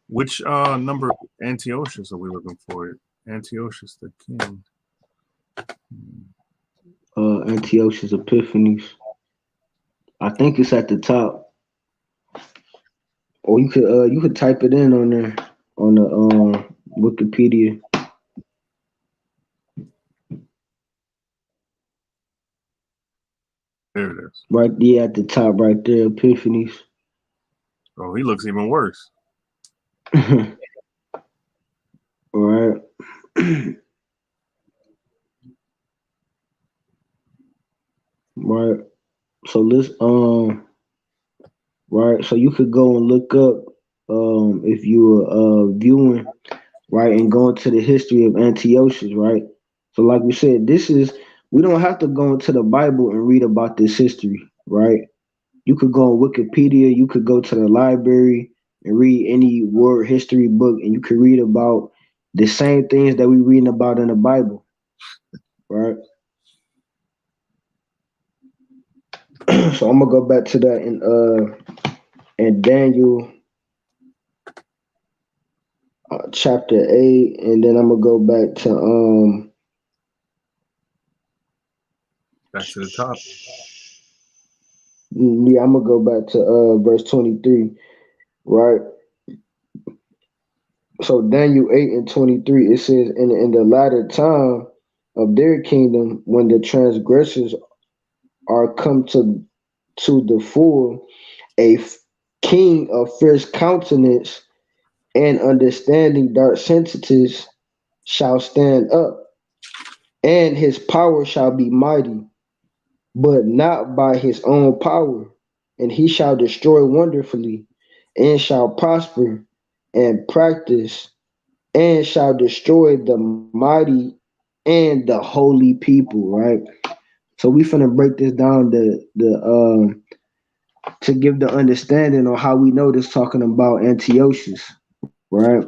Which number Antiochus are we looking for? Antiochus the king. Antiochus Epiphanes. I think it's at the top. Or you could type it in on there on the Wikipedia. There it is. Right, yeah, at the top, right there, Epiphanes. Oh, he looks even worse. All right. Right. So let's right. So you could go and look up if you were viewing, right, and go into the history of Antiochus, right? So like we said, we don't have to go into the Bible and read about this history, right? You could go on Wikipedia, you could go to the library and read any world history book, and you could read about the same things that we reading about in the Bible, right? So I'm gonna go back to that in Daniel chapter 8, and then I'm gonna go back to back to the top. Yeah, I'm gonna go back to verse 23, right? So Daniel 8 and 23, it says, in the latter time of their kingdom, when the transgressors are come to the full, a king of fierce countenance and understanding dark sentences shall stand up, and his power shall be mighty, but not by his own power. And he shall destroy wonderfully, and shall prosper and practice, and shall destroy the mighty and the holy people. Right. So we finna break this down to give the understanding on how we know this talking about Antiochus, right?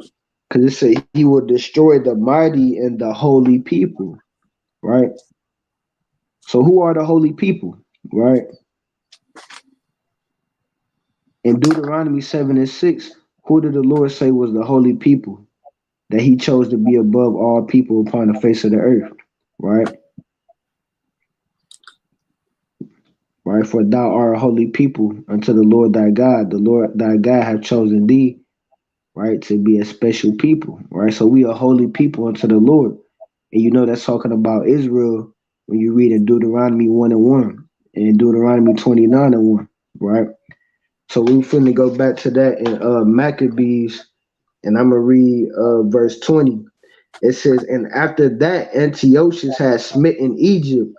Because it said he will destroy the mighty and the holy people, right? So who are the holy people, right? In Deuteronomy 7:6, who did the Lord say was the holy people that he chose to be above all people upon the face of the earth, right? Right, for thou art a holy people unto the Lord thy God. The Lord thy God have chosen thee, right, to be a special people, right? So we are holy people unto the Lord. And you know that's talking about Israel when you read in Deuteronomy 1 and 1 and Deuteronomy 29 and 1, right? So we finna go back to that in Maccabees, and I'm gonna read verse 20. It says, and after that Antiochus had smitten Egypt.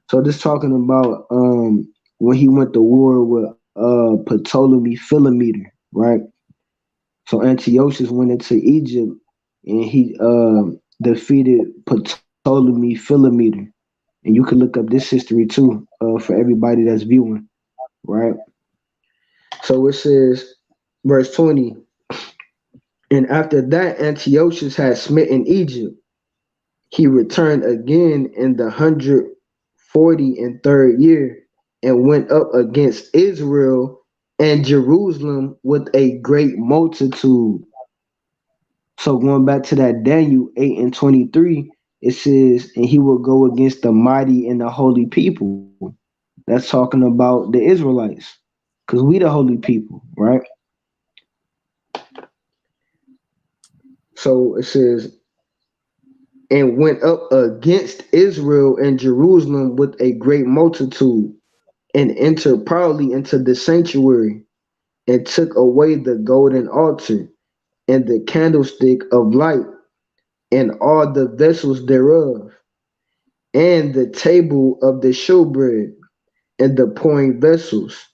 So this talking about when he went to war with Ptolemy Philometor, right? So Antiochus went into Egypt and he defeated Ptolemy Philometor. And you can look up this history too for everybody that's viewing, right? So it says, verse 20, and after that Antiochus had smitten Egypt, he returned again in the 143rd year and went up against Israel and Jerusalem with a great multitude. So going back to that Daniel 8 and 23, it says, and he will go against the mighty and the holy people. That's talking about the Israelites, because we the holy people, right? So it says, and went up against Israel and Jerusalem with a great multitude, and entered proudly into the sanctuary, and took away the golden altar, and the candlestick of light, and all the vessels thereof, and the table of the showbread, and the pouring vessels,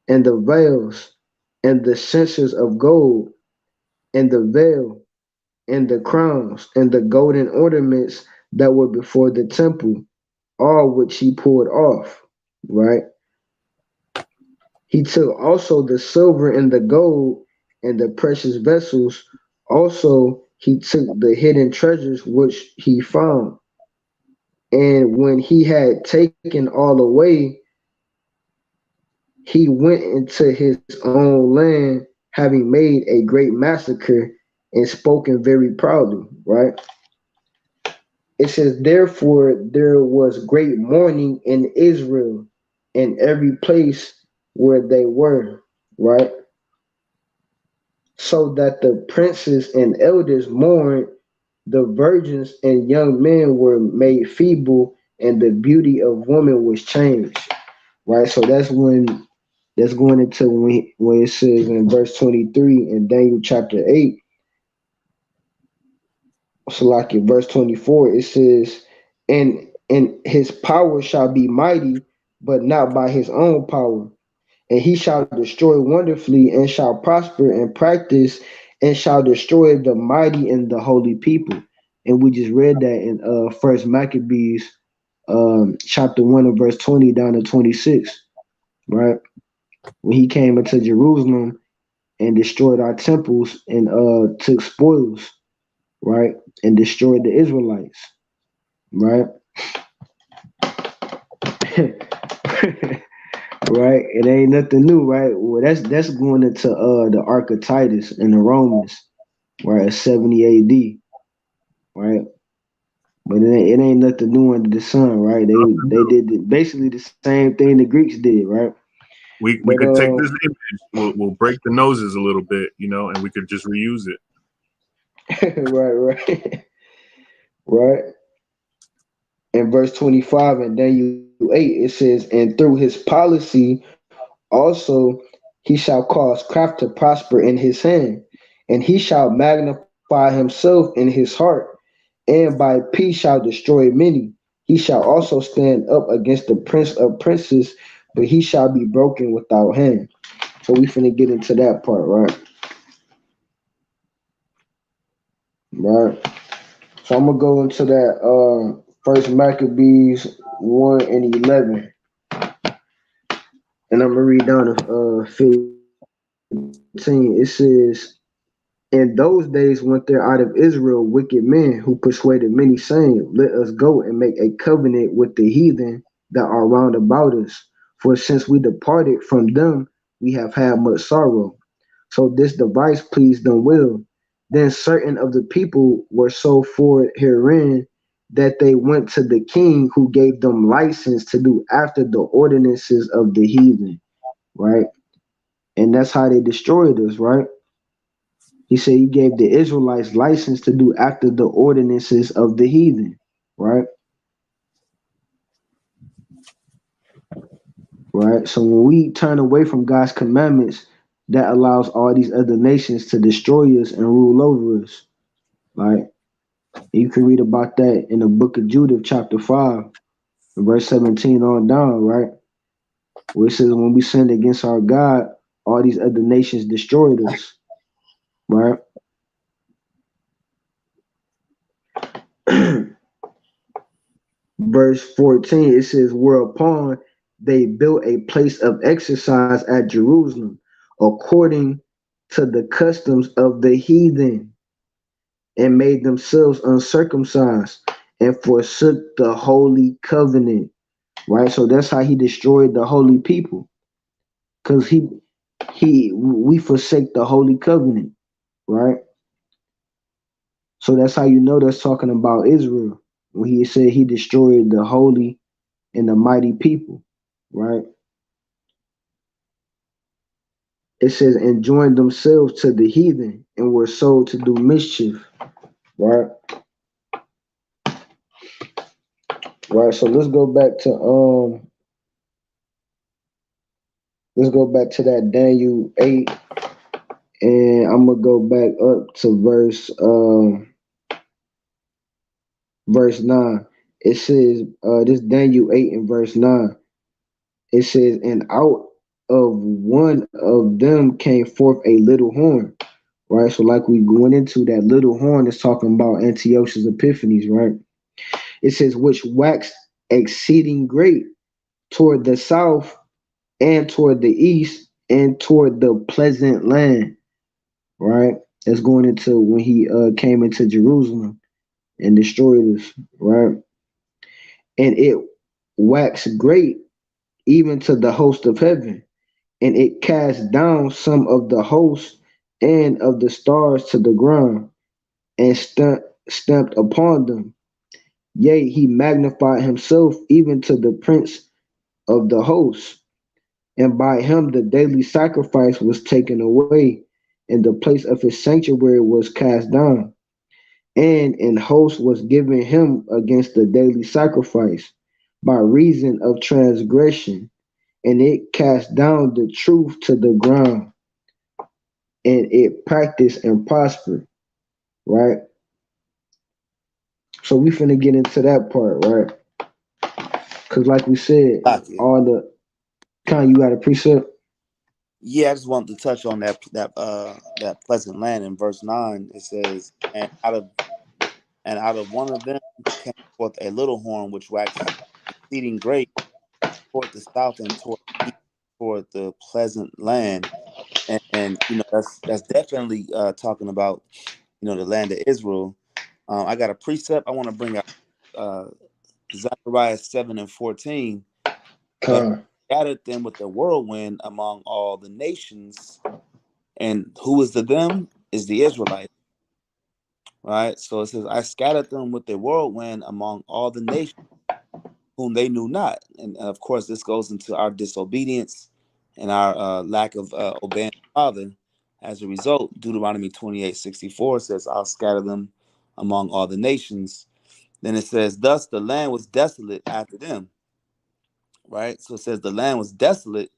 and the veils, and the censers of gold, and the veil, and the crowns, and the golden ornaments that were before the temple, all which he poured off. Right? He took also the silver and the gold and the precious vessels. Also, he took the hidden treasures which he found. And when he had taken all away, he went into his own land, having made a great massacre and spoken very proudly, right? It says, therefore, there was great mourning in Israel in every place where they were, right? So that the princes and elders mourned, the virgins and young men were made feeble, and the beauty of woman was changed, right? So that's going into when it says in verse 23 in Daniel chapter 8, so like in verse 24, it says, and his power shall be mighty, but not by his own power. And he shall destroy wonderfully, and shall prosper and practice, and shall destroy the mighty and the holy people. And we just read that in First Maccabees, chapter 1 and verse 20 down to 26, right? When he came into Jerusalem and destroyed our temples and took spoils, right? And destroyed the Israelites, right? Right? It ain't nothing new, right? Well, that's going into the Ark of Titus and the Romans, right? At 70 AD, right? But it ain't nothing new under the sun, right? They did basically the same thing the Greeks did, right? We But could take this image, we'll break the noses a little bit, and we could just reuse it. right, right, right. In verse 25 and Daniel 8, it says, and through his policy also he shall cause craft to prosper in his hand, and he shall magnify himself in his heart, and by peace shall destroy many. He shall also stand up against the prince of princes, but he shall be broken without hand. So we finna get into that part, right? Right. So I'm gonna go into that first Maccabees 1 and 11, and I'm gonna read down to 15. It says, in those days went there out of Israel wicked men who persuaded many, saying, let us go and make a covenant with the heathen that are round about us. For since we departed from them, we have had much sorrow. So this device pleased them well. Then certain of the people were so for herein that they went to the king, who gave them license to do after the ordinances of the heathen, right? And that's how they destroyed us, right? He said he gave the Israelites license to do after the ordinances of the heathen, right? Right. So when we turn away from God's commandments, that allows all these other nations to destroy us and rule over us. Right. You can read about that in the book of Judah, chapter 5, verse 17 on down, right? Where it says, when we sinned against our God, all these other nations destroyed us, right? Verse 14, it says, whereupon they built a place of exercise at Jerusalem, according to the customs of the heathen, and made themselves uncircumcised, and forsook the holy covenant, right? So that's how he destroyed the holy people, because we forsake the holy covenant, right? So that's how you know that's talking about Israel when he said he destroyed the holy and the mighty people, right? It says, and joined themselves to the heathen and were sold to do mischief, right? Right. So let's go back to that Daniel 8, and I'm gonna go back up to verse 9. It says, this Daniel 8 and verse 9. It says, and out of one of them came forth a little horn. Right. So like we went into, that little horn is talking about Antiochus Epiphanes, right? It says, which waxed exceeding great toward the south and toward the east and toward the pleasant land, right? That's going into when he came into Jerusalem and destroyed us, right? And it waxed great even to the host of heaven, and it cast down some of the hosts and of the stars to the ground, and stamped upon them. Yea, he magnified himself even to the prince of the hosts, and by him the daily sacrifice was taken away, and the place of his sanctuary was cast down, and an host was given him against the daily sacrifice by reason of transgression, and it cast down the truth to the ground, and it practiced and prospered, right? So we finna get into that part, right? Because like we said, Gotcha. all the kind, you got a precept. Yeah, I just wanted to touch on that pleasant land in verse 9. It says, and out of one of them came forth a little horn which waxed exceeding great toward the south and toward the east, toward the pleasant land. And that's definitely talking about the land of Israel. I got a precept I want to bring out, uh, Zechariah 7:14. But Con, scattered them with the whirlwind among all the nations. And who is the them? Is the Israelites, right? So it says, I scattered them with the whirlwind among all the nations whom they knew not. And of course, this goes into our disobedience and our lack of obeying the Father. As a result, Deuteronomy 28:64 says, I'll scatter them among all the nations. Then it says, thus the land was desolate after them, right? So it says the land was desolate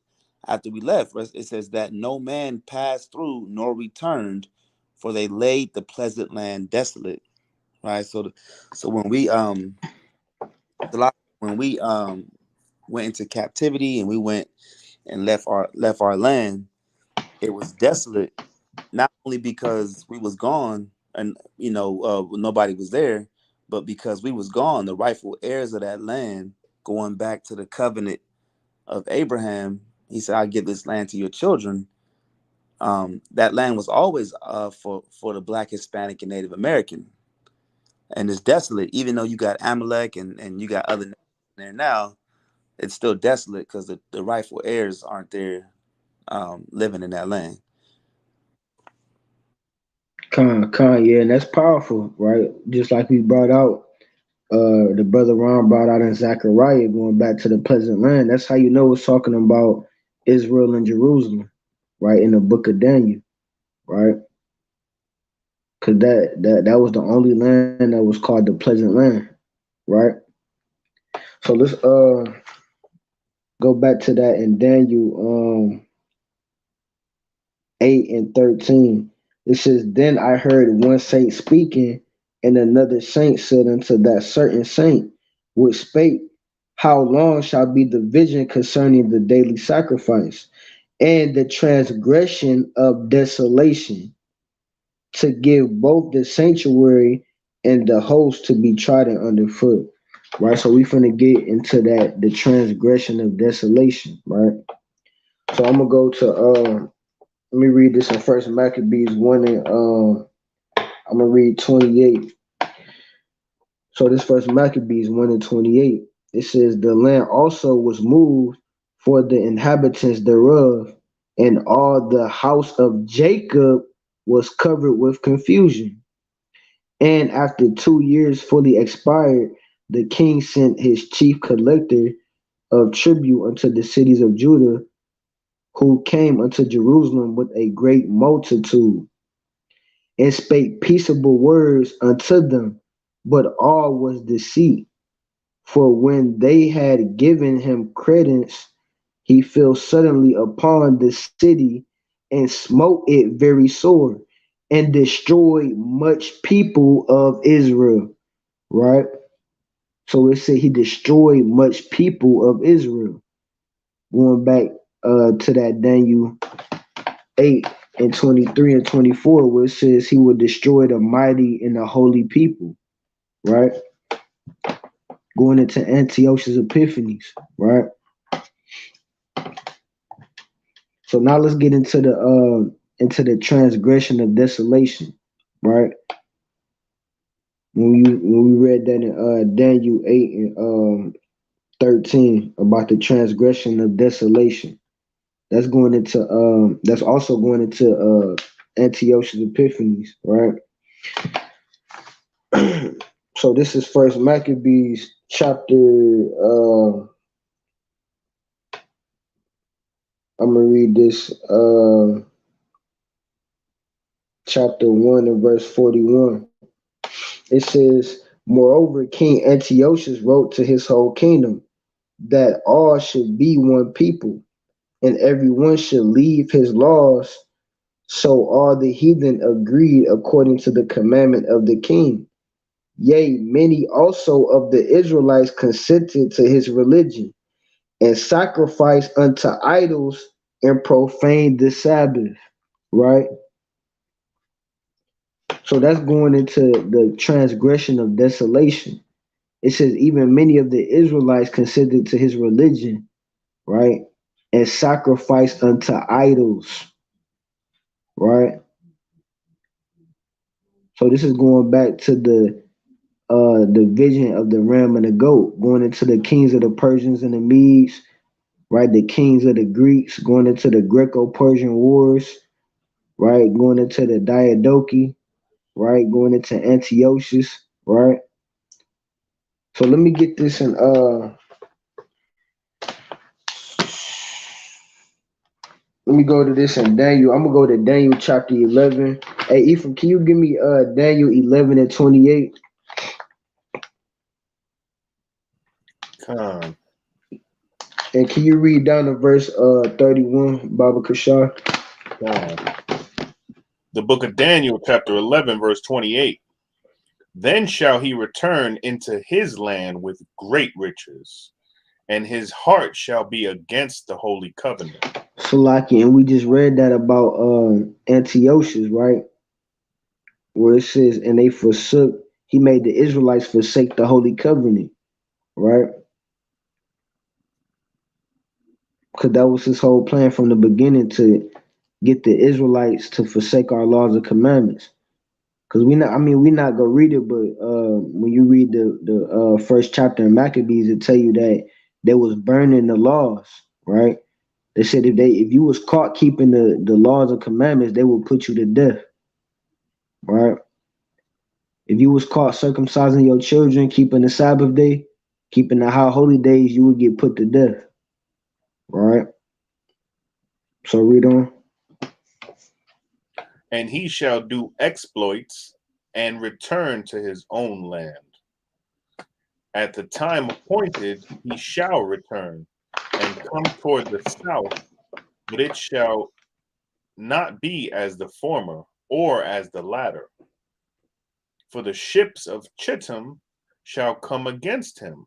after we left. It says that no man passed through nor returned, for they laid the pleasant land desolate, right? So when we went into captivity and we went and left our land, it was desolate, not only because we was gone and nobody was there, but because we was gone, the rightful heirs of that land, going back to the covenant of Abraham, he said, "I'll give this land to your children." That land was always for the Black, Hispanic, and Native American, and it's desolate. Even though you got Amalek and you got other nations there now, it's still desolate because the rightful heirs aren't there, living in that land. Yeah, and that's powerful, right? Just like we brought out, the brother Ron brought out in Zechariah, going back to the pleasant land. That's how you know it's talking about Israel and Jerusalem, right? In the book of Daniel, right? Because that was the only land that was called the pleasant land, right? So let's go back to that in Daniel 8:13. It says, then I heard one saint speaking, and another saint said unto that certain saint which spake, how long shall be the vision concerning the daily sacrifice and the transgression of desolation, to give both the sanctuary and the host to be trodden underfoot? Right, so we finna get into that, the transgression of desolation, right? So I'm gonna go to let me read this in First Maccabees 1 and I'm gonna read 28. So this First Maccabees 1 and 28. It says, the land also was moved for the inhabitants thereof, and all the house of Jacob was covered with confusion. And after 2 years fully expired, the king sent his chief collector of tribute unto the cities of Judah, who came unto Jerusalem with a great multitude, and spake peaceable words unto them, but all was deceit. For when they had given him credence, he fell suddenly upon the city and smote it very sore, and destroyed much people of Israel. Right? So it said he destroyed much people of Israel. Going back to that Daniel 8 and 23 and 24, where it says he would destroy the mighty and the holy people, right? Going into Antiochus Epiphanes, right? So now let's get into the transgression of desolation, right? When we read that in Daniel 8 and 13 about the transgression of desolation, that's also going into Antiochus Epiphanes, right? So this is First Maccabees chapter. I'm gonna read this chapter 1 and verse 41. It says, moreover, King Antiochus wrote to his whole kingdom that all should be one people, and every one should leave his laws. So all the heathen agreed according to the commandment of the king. Yea, many also of the Israelites consented to his religion, and sacrificed unto idols and profaned the Sabbath. Right? So that's going into the transgression of desolation. It says, even many of the Israelites consented to his religion, right? And sacrificed unto idols, right? So this is going back to the vision of the ram and the goat, going into the kings of the Persians and the Medes, right? The kings of the Greeks, going into the Greco-Persian wars, right? Going into the Diadochi, right? Going into Antiochus, right? So let me get this in let me go to this in Daniel. I'm gonna go to Daniel chapter 11. Hey Ephraim, can you give me Daniel 11 and 28? And can you read down to verse 31, Baba Kashar? The book of Daniel, chapter 11, verse 28. Then shall he return into his land with great riches, and his heart shall be against the holy covenant. Salaki, and we just read that about Antiochus, right? Where it says, and they forsook, he made the Israelites forsake the holy covenant, right? Because that was his whole plan from the beginning, to get the Israelites to forsake our laws and commandments. Because we not gonna read it, but when you read the first chapter in Maccabees, it tell you that they was burning the laws, right? They said if you was caught keeping the laws and commandments, they would put you to death, right? If you was caught circumcising your children, keeping the Sabbath day, keeping the high holy days, you would get put to death, right? So read on. And he shall do exploits and return to his own land. At the time appointed, he shall return and come toward the south, but it shall not be as the former or as the latter. For the ships of Chittim shall come against him.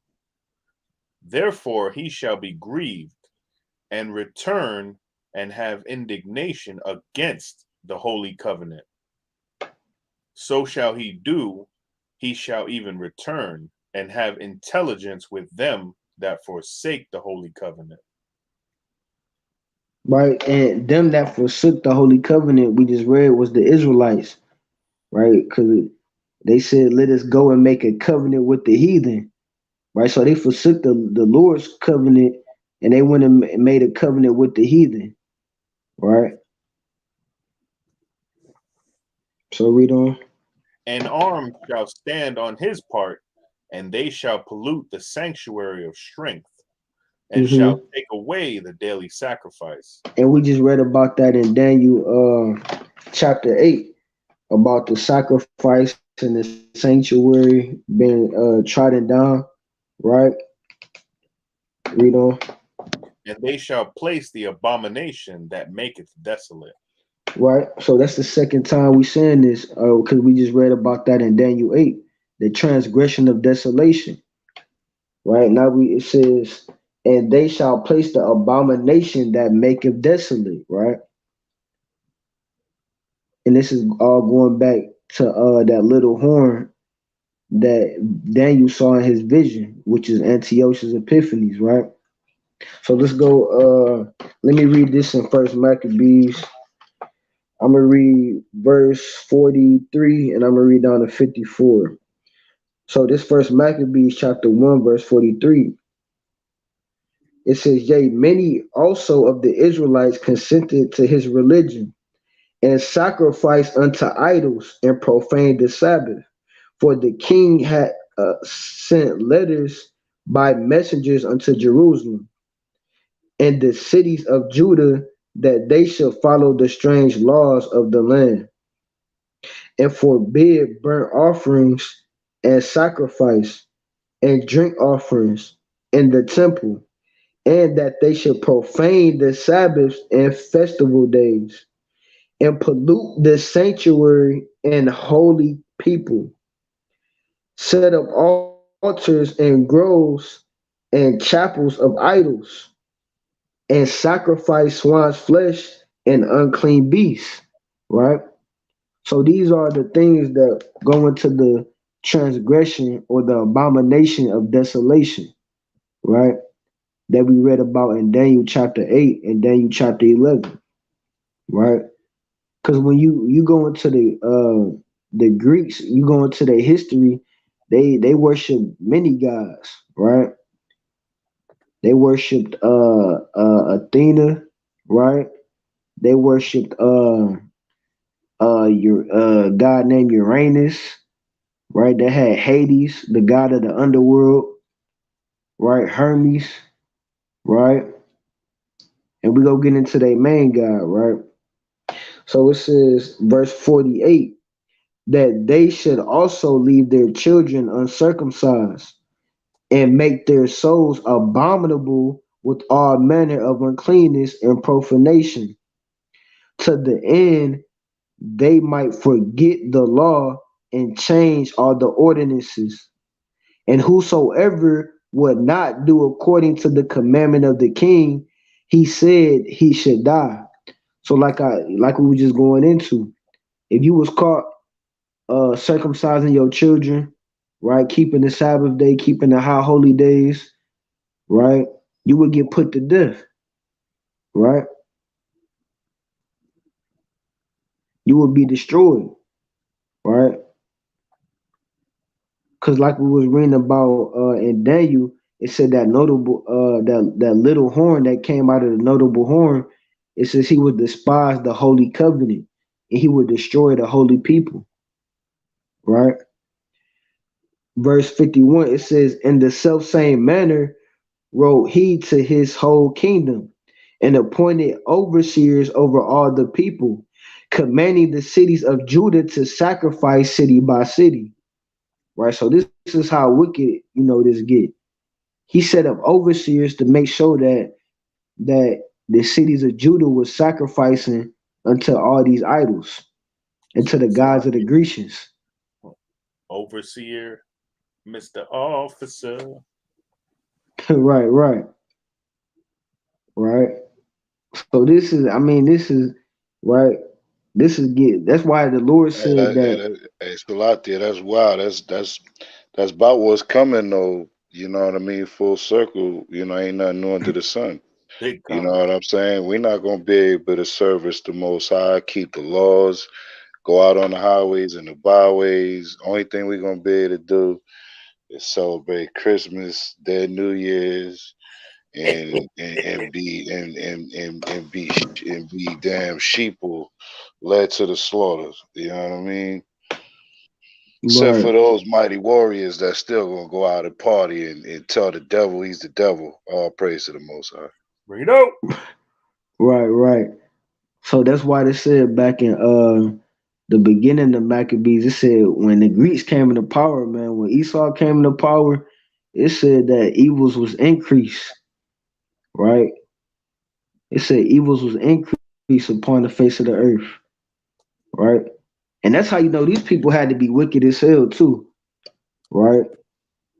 Therefore he shall be grieved and return and have indignation against the holy covenant. So shall he do, he shall even return and have intelligence with them that forsake the holy covenant. Right, and them that forsook the holy covenant we just read was the Israelites, right? Because they said, "Let us go and make a covenant with the heathen." Right, so they forsook the Lord's covenant, and they went and made a covenant with the heathen. Right. So read on. An arm shall stand on his part, and they shall pollute the sanctuary of strength, and shall Hmm. take away the daily sacrifice. And we just read about that in Daniel chapter 8, about the sacrifice and the sanctuary being trodden down. Right. Read on. And they shall place the abomination that maketh desolate. Right. So that's the second time we saying this, because we just read about that in Daniel 8, the transgression of desolation. Right. Now it says, and they shall place the abomination that maketh desolate. Right. And this is all going back to that little horn that Daniel saw in his vision, which is Antiochus Epiphanes, right? So let's go. Let me read this in First Maccabees. I'm gonna read verse 43, and I'm gonna read down to 54. So this First Maccabees chapter 1, verse 43. It says, "Yea, many also of the Israelites consented to his religion, and sacrificed unto idols, and profaned the Sabbath. For the king had sent letters by messengers unto Jerusalem and the cities of Judah, that they should follow the strange laws of the land, and forbid burnt offerings and sacrifice and drink offerings in the temple, and that they should profane the Sabbaths and festival days, and pollute the sanctuary and holy people, set up altars and groves and chapels of idols, and sacrifice swine's flesh and unclean beasts." Right? So these are the things that go into the transgression or the abomination of desolation, right? That we read about in Daniel chapter 8 and Daniel chapter 11, right? Because when you go into the Greeks, you go into their history, they worship many gods, right? They worshipped Athena, right? They worshipped your god named Uranus, right? They had Hades, the god of the underworld, right? Hermes, right? And we go get into their main god, right? So it says, verse 48, that they should also leave their children uncircumcised and make their souls abominable with all manner of uncleanness and profanation, to the end they might forget the law and change all the ordinances. And whosoever would not do according to the commandment of the king, he said he should die. So like we were just going into, if you was caught circumcising your children, right, keeping the Sabbath day, keeping the high holy days, right, you would get put to death, right? You would be destroyed, right? Because like we was reading about in Daniel, it said that notable that little horn that came out of the notable horn, it says he would despise the holy covenant and he would destroy the holy people, right? Verse 51, it says, in the self same manner wrote he to his whole kingdom and appointed overseers over all the people, commanding the cities of Judah to sacrifice city by city. Right. So this is how wicked, this get. He set up overseers to make sure that the cities of Judah was sacrificing unto all these idols and to the gods of the Grecians. Overseer, Mr. Officer. Right, right, right. So this is right. This is get. That's why the Lord Hey, said that. hey, still out there. That's wild. That's about what's coming though. You know what I mean? Full circle. Ain't nothing new under the sun. Big You know comment. what I'm saying? We're not gonna be able to service the Most High, keep the laws, go out on the highways and the byways. Only thing we're gonna be able to do is celebrate Christmas, their New Year's, and be and be damn sheeple led to the slaughter. You know what I mean? Except Right, for those mighty warriors that still gonna go out and party and tell the devil he's the devil. All praise to the Most High. Bring it out. right, right. So that's why they said back in the beginning of Maccabees, it said when the Greeks came into power, man, when Esau came into power, it said that evils was increased, right? It said evils was increased upon the face of the earth, right? And that's how you know these people had to be wicked as hell too, right?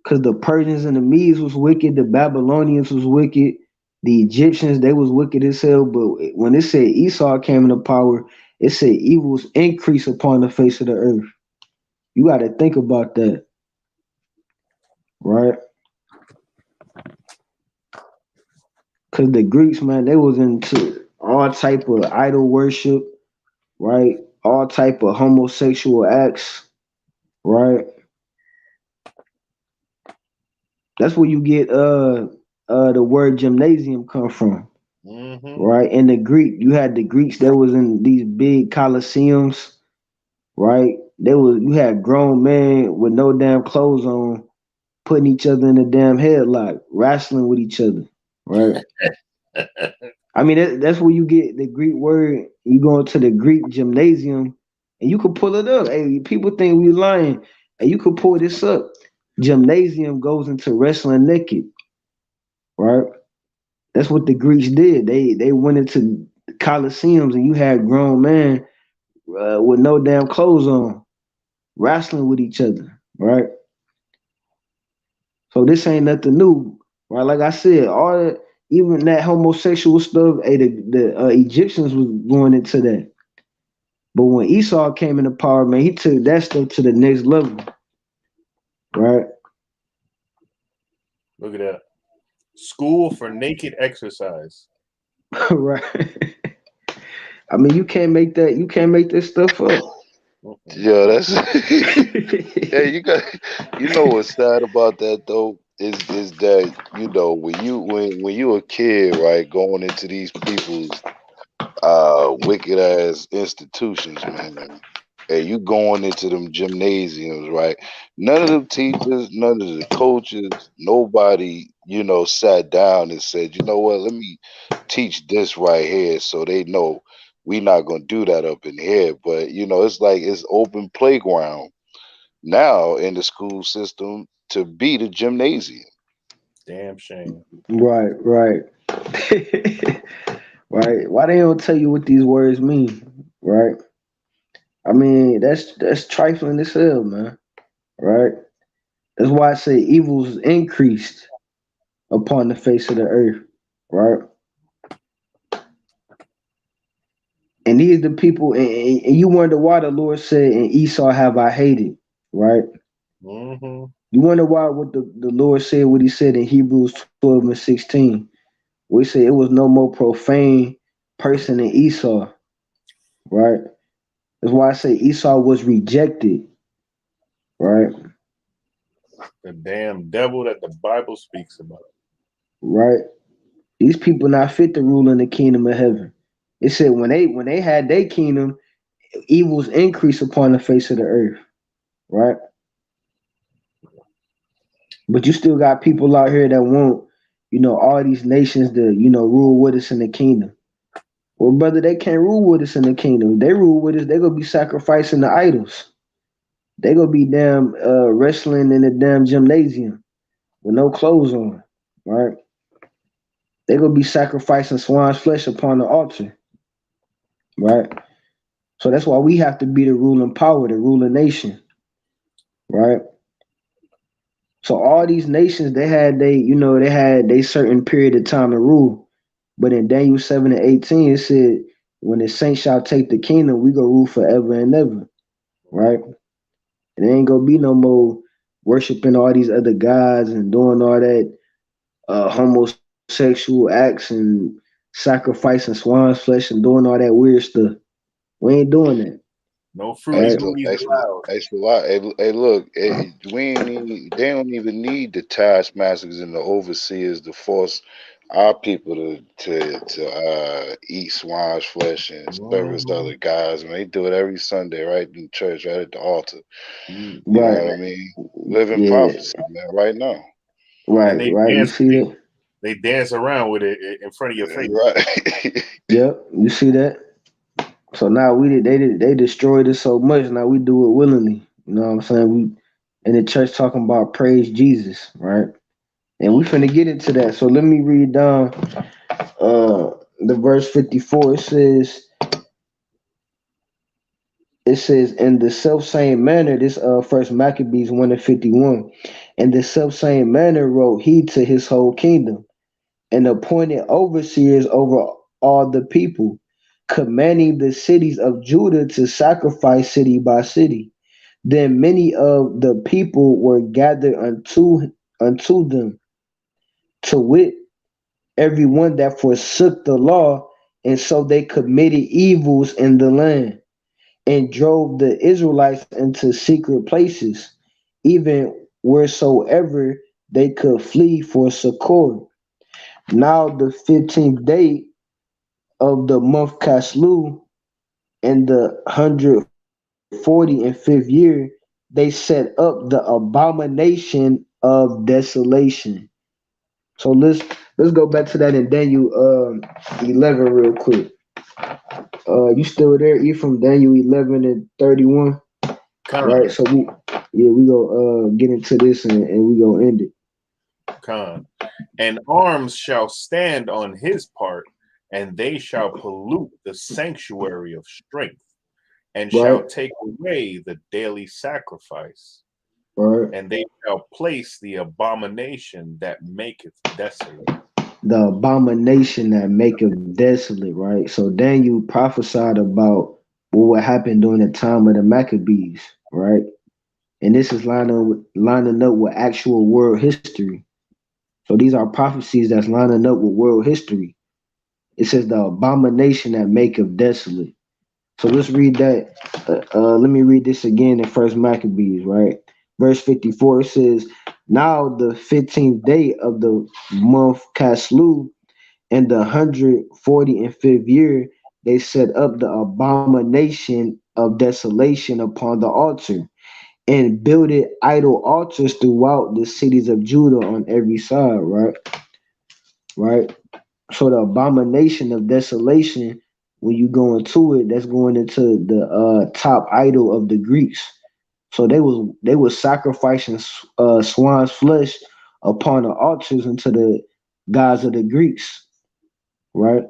Because the Persians and the Medes was wicked, the Babylonians was wicked, the Egyptians they was wicked as hell. But when it said Esau came into power, it said evils increase upon the face of the earth. You got to think about that, right? Because the Greeks, man, they was into all type of idol worship, right? All type of homosexual acts, right? That's where you get the word gymnasium come from, Mm-hmm. right? In the Greek, you had the Greeks that was in these big coliseums, right? You had grown men with no damn clothes on, putting each other in a damn headlock, wrestling with each other, right? I mean that's where you get the Greek word. You go into the Greek gymnasium, and you could pull it up. Hey, people think we lying, and you could pull this up. Gymnasium goes into wrestling naked, right? That's what the Greeks did. They went into coliseums, and you had grown men with no damn clothes on, wrestling with each other, right? So this ain't nothing new, right? Like I said, even that homosexual stuff, hey, the Egyptians was going into that. But when Esau came into power, man, he took that stuff to the next level, right? Look at that. School for naked exercise. Right. I mean, you can't make this stuff up. Mm-mm. Yeah, that's hey, you know what's sad about that though is that when you a kid, right, going into these people's wicked ass institutions, man. And you going into them gymnasiums, right? None of them teachers, none of the coaches, nobody, sat down and said, you know what, let me teach this right here so they know we not gonna do that up in here. But it's like it's open playground now in the school system to be the gymnasium. Damn shame. Right, right. Right? Why they don't tell you what these words mean? Right? I mean, that's trifling as hell, man. Right? That's why I say evils increased upon the face of the earth. Right? And these the people, and you wonder why the Lord said, "And Esau have I hated." Right? Mm-hmm. You wonder why what the Lord said, what He said in Hebrews 12:16. We say it was no more profane person than Esau. Right? That's why I say Esau was rejected. Right? The damn devil that the Bible speaks about. Right? These people not fit to rule in the kingdom of heaven. It said when they had their kingdom, evils increase upon the face of the earth. Right? But you still got people out here that want, all these nations to, rule with us in the kingdom. Well, brother, they can't rule with us in the kingdom. If they rule with us, they gonna be sacrificing the idols. They gonna be damn wrestling in the damn gymnasium with no clothes on. Right? They gonna be sacrificing swine's flesh upon the altar. Right? So that's why we have to be the ruling power, the ruling nation. Right? So all these nations, they had they certain period of time to rule. But in Daniel 7:18, it said, when the saints shall take the kingdom, we go rule forever and ever. Right? And there ain't gonna be no more worshiping all these other gods and doing all that homosexual acts and sacrificing swine's flesh and doing all that weird stuff. We ain't doing that. No All fruity right? booties allowed. Hey, look, we ain't even, they don't even need the taskmasters and the overseers to force our people to eat swine's flesh and service Mm-hmm. other guys. And they do it every Sunday, right in church, right at the altar. Mm. You know Right. what I mean? Living Yeah. prophecy, man, right now. And Right. they Right. You dance. see that? They dance around with it in front of your face. Right. Yep. You see that? So now they destroyed it so much. Now we do it willingly. You know what I'm saying? We in the church talking about praise Jesus, right? And we finna get into that. So let me read down the verse 54. It says in the self same manner, this first Maccabees 1:51. In the self same manner wrote he to his whole kingdom, and appointed overseers over all the people, commanding the cities of Judah to sacrifice city by city. Then many of the people were gathered unto them, to wit, everyone that forsook the law, and so they committed evils in the land, and drove the Israelites into secret places, even wheresoever they could flee for succor. Now the 15th day of the month Caslu, in the 145th year, they set up the abomination of desolation. So let's go back to that in Daniel 11 real quick. You still there? You from Daniel 11 and 31, right? Con, So we go get into this and we go end it. con. And arms shall stand on his part, and they shall pollute the sanctuary of strength, and Right, shall take away the daily sacrifice, right. and they shall place the abomination that maketh desolate. The abomination that maketh desolate, right? So Daniel prophesied about what would happen during the time of the Maccabees, right? And this is lining up with actual world history. So these are prophecies that's lining up with world history. It says the abomination that maketh desolate. So let's read that. Let me read this again in First Maccabees, right? Verse 54. It says, "Now the 15th day of the month Caslu, in the 145th year, they set up the abomination of desolation upon the altar, and builded idol altars throughout the cities of Judah on every side." Right, right. So the abomination of desolation, when you go into it, that's going into the top idol of the Greeks. So they was sacrificing swine's flesh upon the altars unto the gods of the Greeks. right?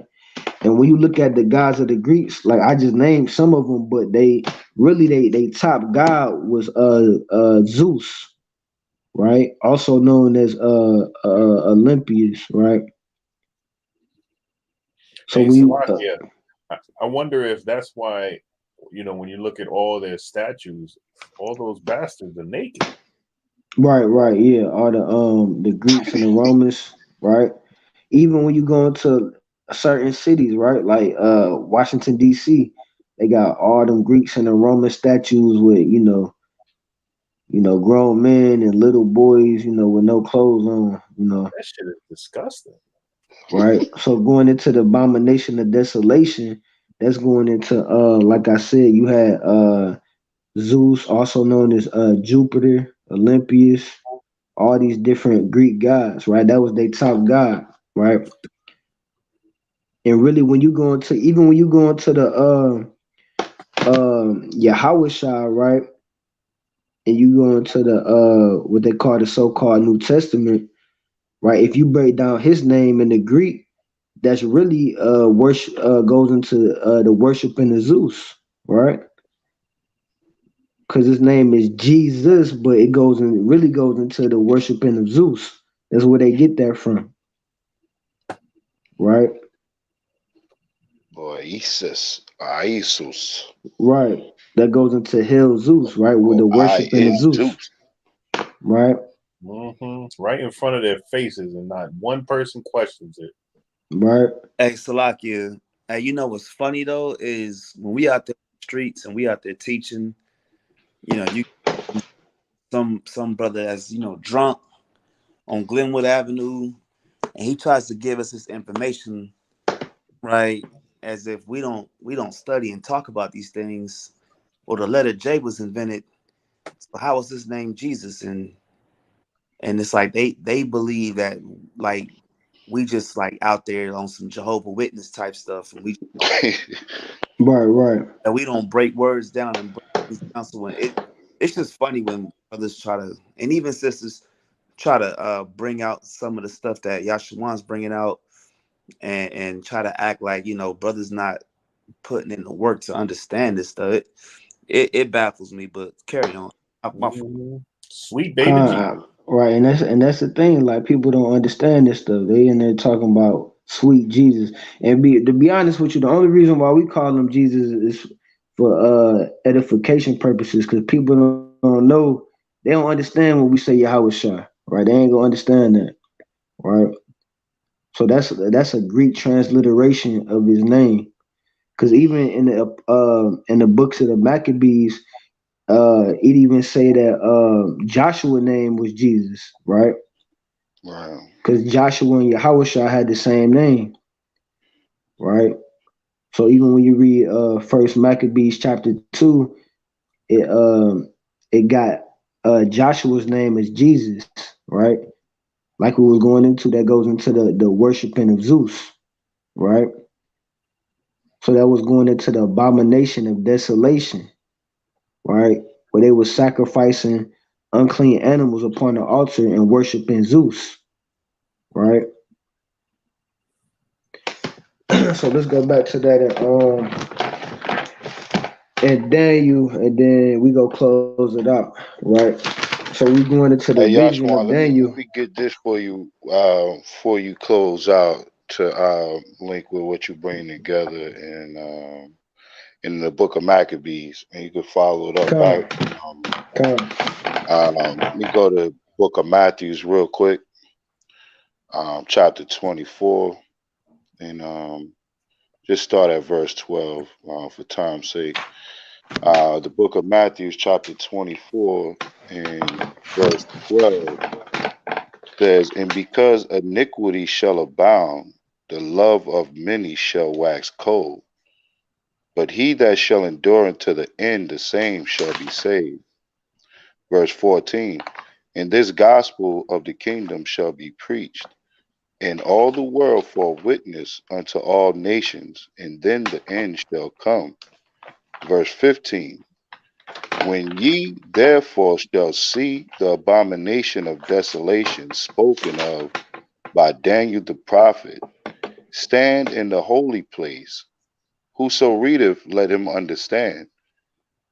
And when you look at the gods of the Greeks, like I just named some of them, but they really they top god was Zeus, right? Also known as Olympius, right? So Hey, when you Salakia, I wonder if that's why, when you look at all their statues, all those bastards are naked. right, yeah, all the Greeks and the Romans, right? Even when you go into certain cities, right? Like Washington D.C., they got all them Greeks and the Roman statues with grown men and little boys, with no clothes on, That shit is disgusting. right? So going into the abomination of desolation, that's going into like I said, you had Zeus, also known as Jupiter, Olympius, all these different Greek gods, right? That was their top god, right? And really, when you go into even when you go into the Yahawah, right, and you go into the what they call the so-called New Testament, right? If you break down his name in the Greek, that's really worship goes into the worshiping of Zeus, right? Because his name is Jesus, but it really goes into the worshiping of Zeus. That's where they get that from, right? Or Isus, Right. That goes into Hell Zeus, right? With or the I worshiping of is Zeus, Zeus. right? Right in front of their faces, and not one person questions it. Right. Hey, Salakia. Hey, you know what's funny though is when we out there in the streets and we out there teaching, you some brother that's drunk on Glenwood Avenue, and he tries to give us this information, right? As if we don't study and talk about these things. Or the letter J was invented. So how was this name Jesus? And it's like they believe that like we just like out there on some Jehovah Witness type stuff, and Right. we don't break words down and break things down. So when it's just funny when brothers try to, and even sisters try to bring out some of the stuff that Yashuan's bringing out, and try to act like brothers not putting in the work to understand this stuff. It baffles me, but carry on. Sweet baby Jesus. Right, and that's the thing. Like people don't understand this stuff. They in there talking about sweet Jesus, and to be honest with you, the only reason why we call him Jesus is for edification purposes, because people don't know, they don't understand when we say Yahweh Shai, right? They ain't gonna understand that, right? So that's a Greek transliteration of his name, because even in the books of the Maccabees, it even say that Joshua name was Jesus, right? Wow. Because Joshua and Yahushua had the same name, right? So even when you read First Maccabees chapter 2, it got Joshua's name as Jesus, right? Like we was going into, that goes into the worshiping of Zeus, right? So that was going into the abomination of desolation, right? Where they were sacrificing unclean animals upon the altar and worshiping Zeus, right? So let's go back to that and Daniel, and then we go close it out, right? So we going into the Hey, vision of Yashwan, let me Daniel. let me get this for you before you close out to link with what you bring together in the book of Maccabees, and you can follow it up Come, by come. let me go to book of Matthews real quick, chapter 24, and just start at verse 12 for time's sake. The book of Matthew, chapter 24, and verse 12 says, "And because iniquity shall abound, the love of many shall wax cold. But he that shall endure unto the end, the same shall be saved." Verse 14, "And this gospel of the kingdom shall be preached in all the world for a witness unto all nations, and then the end shall come." Verse 15, "When ye therefore shall see the abomination of desolation spoken of by Daniel the prophet, stand in the holy place. Whoso readeth, let him understand.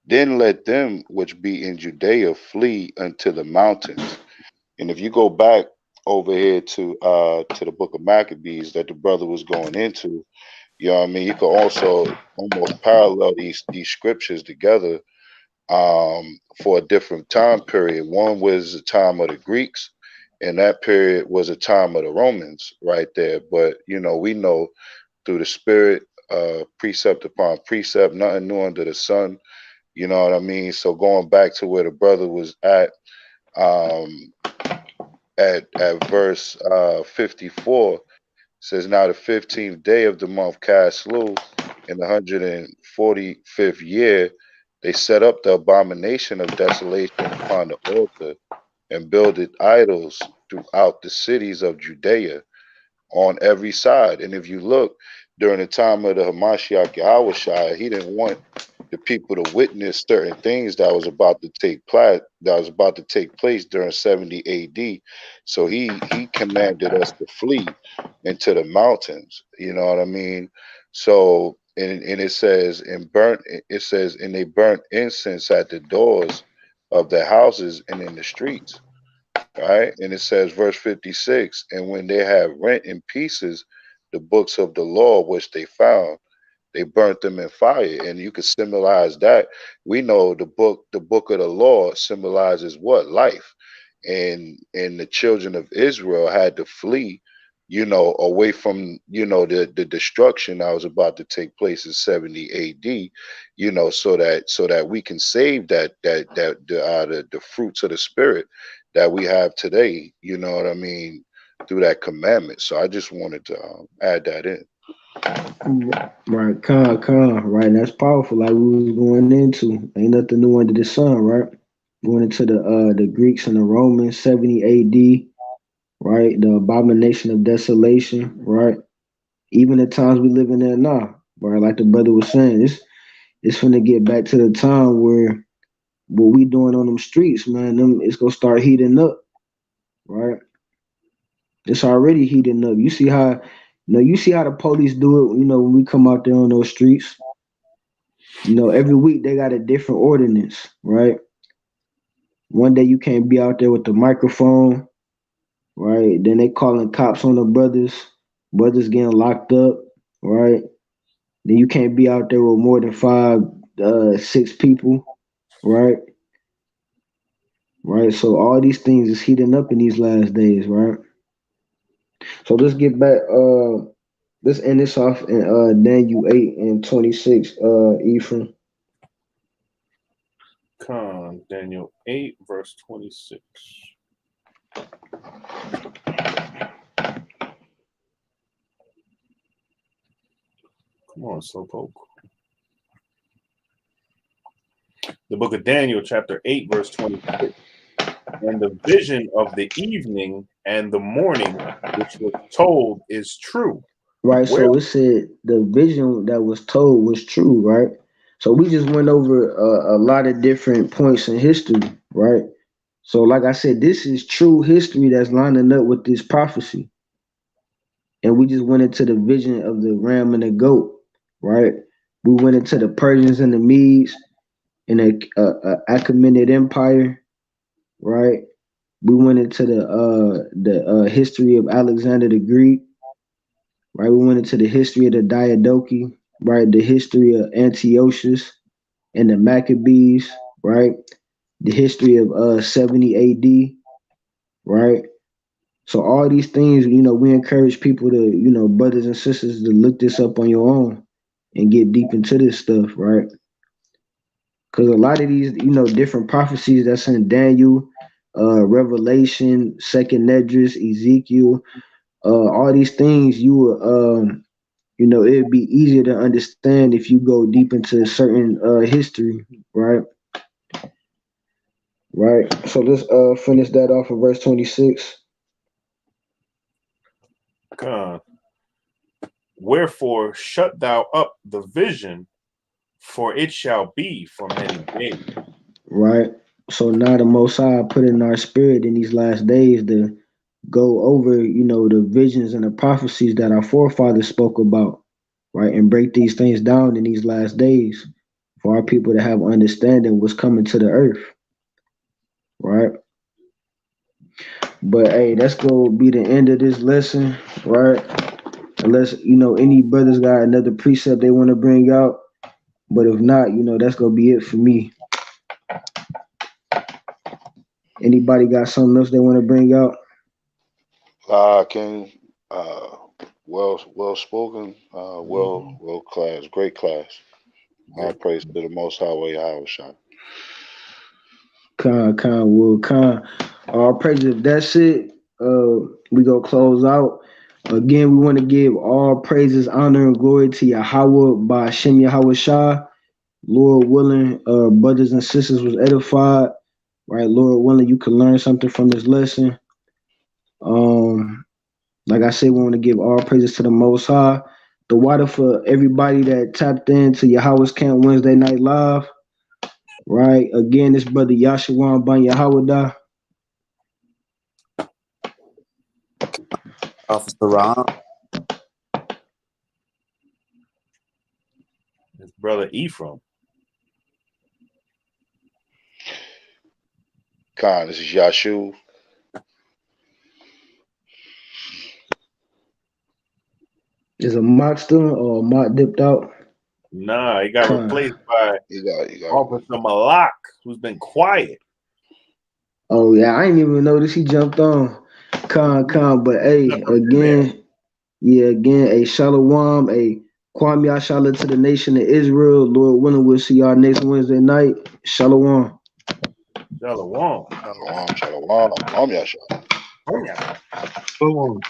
Then let them which be in Judea flee unto the mountains. And if you go back over here to the book of Maccabees that the brother was going into, you know what I mean, you could also almost parallel these scriptures together for a different time period. One was the time of the Greeks, and that period was a time of the Romans right there. But you know, we know through the spirit, precept upon precept, nothing new under the sun. You know what I mean? So going back to where the brother was um, at verse 54, says, now the 15th day of the month Caslu, in the 145th year, they set up the abomination of desolation upon the altar and builded idols throughout the cities of Judea on every side. And if you look during the time of the Hamashiach Yahawah, he didn't want the people to witness certain things that was about to take place during 70 AD. So he commanded us to flee into the mountains. You know what I mean? So and it says and they burnt incense at the doors of their houses and in the streets. Right? And it says, verse 56, and when they had rent in pieces the books of the law which they found, they burnt them in fire. And you could symbolize that. We know the book of the law symbolizes what? Life. And the children of Israel had to flee, you know, away from, you know, the destruction that was about to take place in 70 AD, you know, so that we can save the fruits of the spirit that we have today, you know what I mean, through that commandment. So I just wanted to add that in. Right, right. That's powerful. Like we was going into, ain't nothing new under the sun, right? Going into the Greeks and the Romans, 70 A.D. Right, the abomination of desolation, right? Even the times we living in now, right? Like the brother was saying, it's finna get back to the time where what we doing on them streets, man, it's gonna start heating up, right? It's already heating up. You see how the police do it, you know, when we come out there on those streets. You know, every week they got a different ordinance, right? One day you can't be out there with the microphone, right? Then they calling cops on the brothers getting locked up, right? Then you can't be out there with more than five, 6 people, right? Right. So all these things is heating up in these last days, right? So let's get back. Let's end this off in Daniel 8 and 26. Ephraim. Daniel 8, verse 26. Come on, Slowpoke. The book of Daniel, chapter 8, verse 26. And the vision of the evening and the morning, which was told, is true. Right. Where? So it said the vision that was told was true, right? So we just went over a lot of different points in history, right? So, like I said, this is true history that's lining up with this prophecy. And we just went into the vision of the ram and the goat, right? We went into the Persians and the Medes and the Achaemenid Empire, right? We went into the history of Alexander the Greek, right? We went into the history of the Diadochi, right? The history of Antiochus and the Maccabees, right? The history of 70 AD, right? So all these things, you know, we encourage people to, you know, brothers and sisters to look this up on your own and get deep into this stuff, right? Because a lot of these, you know, different prophecies that's in Daniel, Revelation, Second Esdras, Ezekiel, all these things you will, you know, it'd be easier to understand if you go deep into certain history, right? Right. So let's finish that off of verse 26. God. Wherefore shut thou up the vision, for it shall be for many days. Right. So now the Most High put in our spirit in these last days go over, the visions and the prophecies that our forefathers spoke about, right? And break these things down in these last days for our people to have understanding what's coming to the earth, right? But hey, that's gonna be the end of this lesson, right? Unless, any brothers got another precept they want to bring out. But if not, that's gonna be it for me. Anybody got something else they want to bring out? King, well spoken, well class, great class. All praise to the Most High YAHAWAH'S. Khan. All praises. If that's it, we go close out. Again, we want to give all praises, honor, and glory to Yahweh by Shem Yahweh Shah. Lord willing, brothers and sisters was edified. Right, Lord willing, you can learn something from this lesson. Like I said, we want to give all praises to the Most High. The water for everybody that tapped into Yahweh's Camp Wednesday Night Live. Right, again, this brother Yashawan Ban Yahweh. Officer Ron. His brother Ephraim. Khan, this is Yashu. Is a mock still or a mock dipped out? Nah, he got replaced by You got Officer Malak, who's been quiet. Oh yeah, I didn't even notice he jumped on. But hey, again, a shalom, a Kwam Yashala to the nation of Israel. Lord willing, we'll see y'all next Wednesday night. Shalom. Shalom. Shalom. Shalom. Yasha. Oh, yeah. Shalom.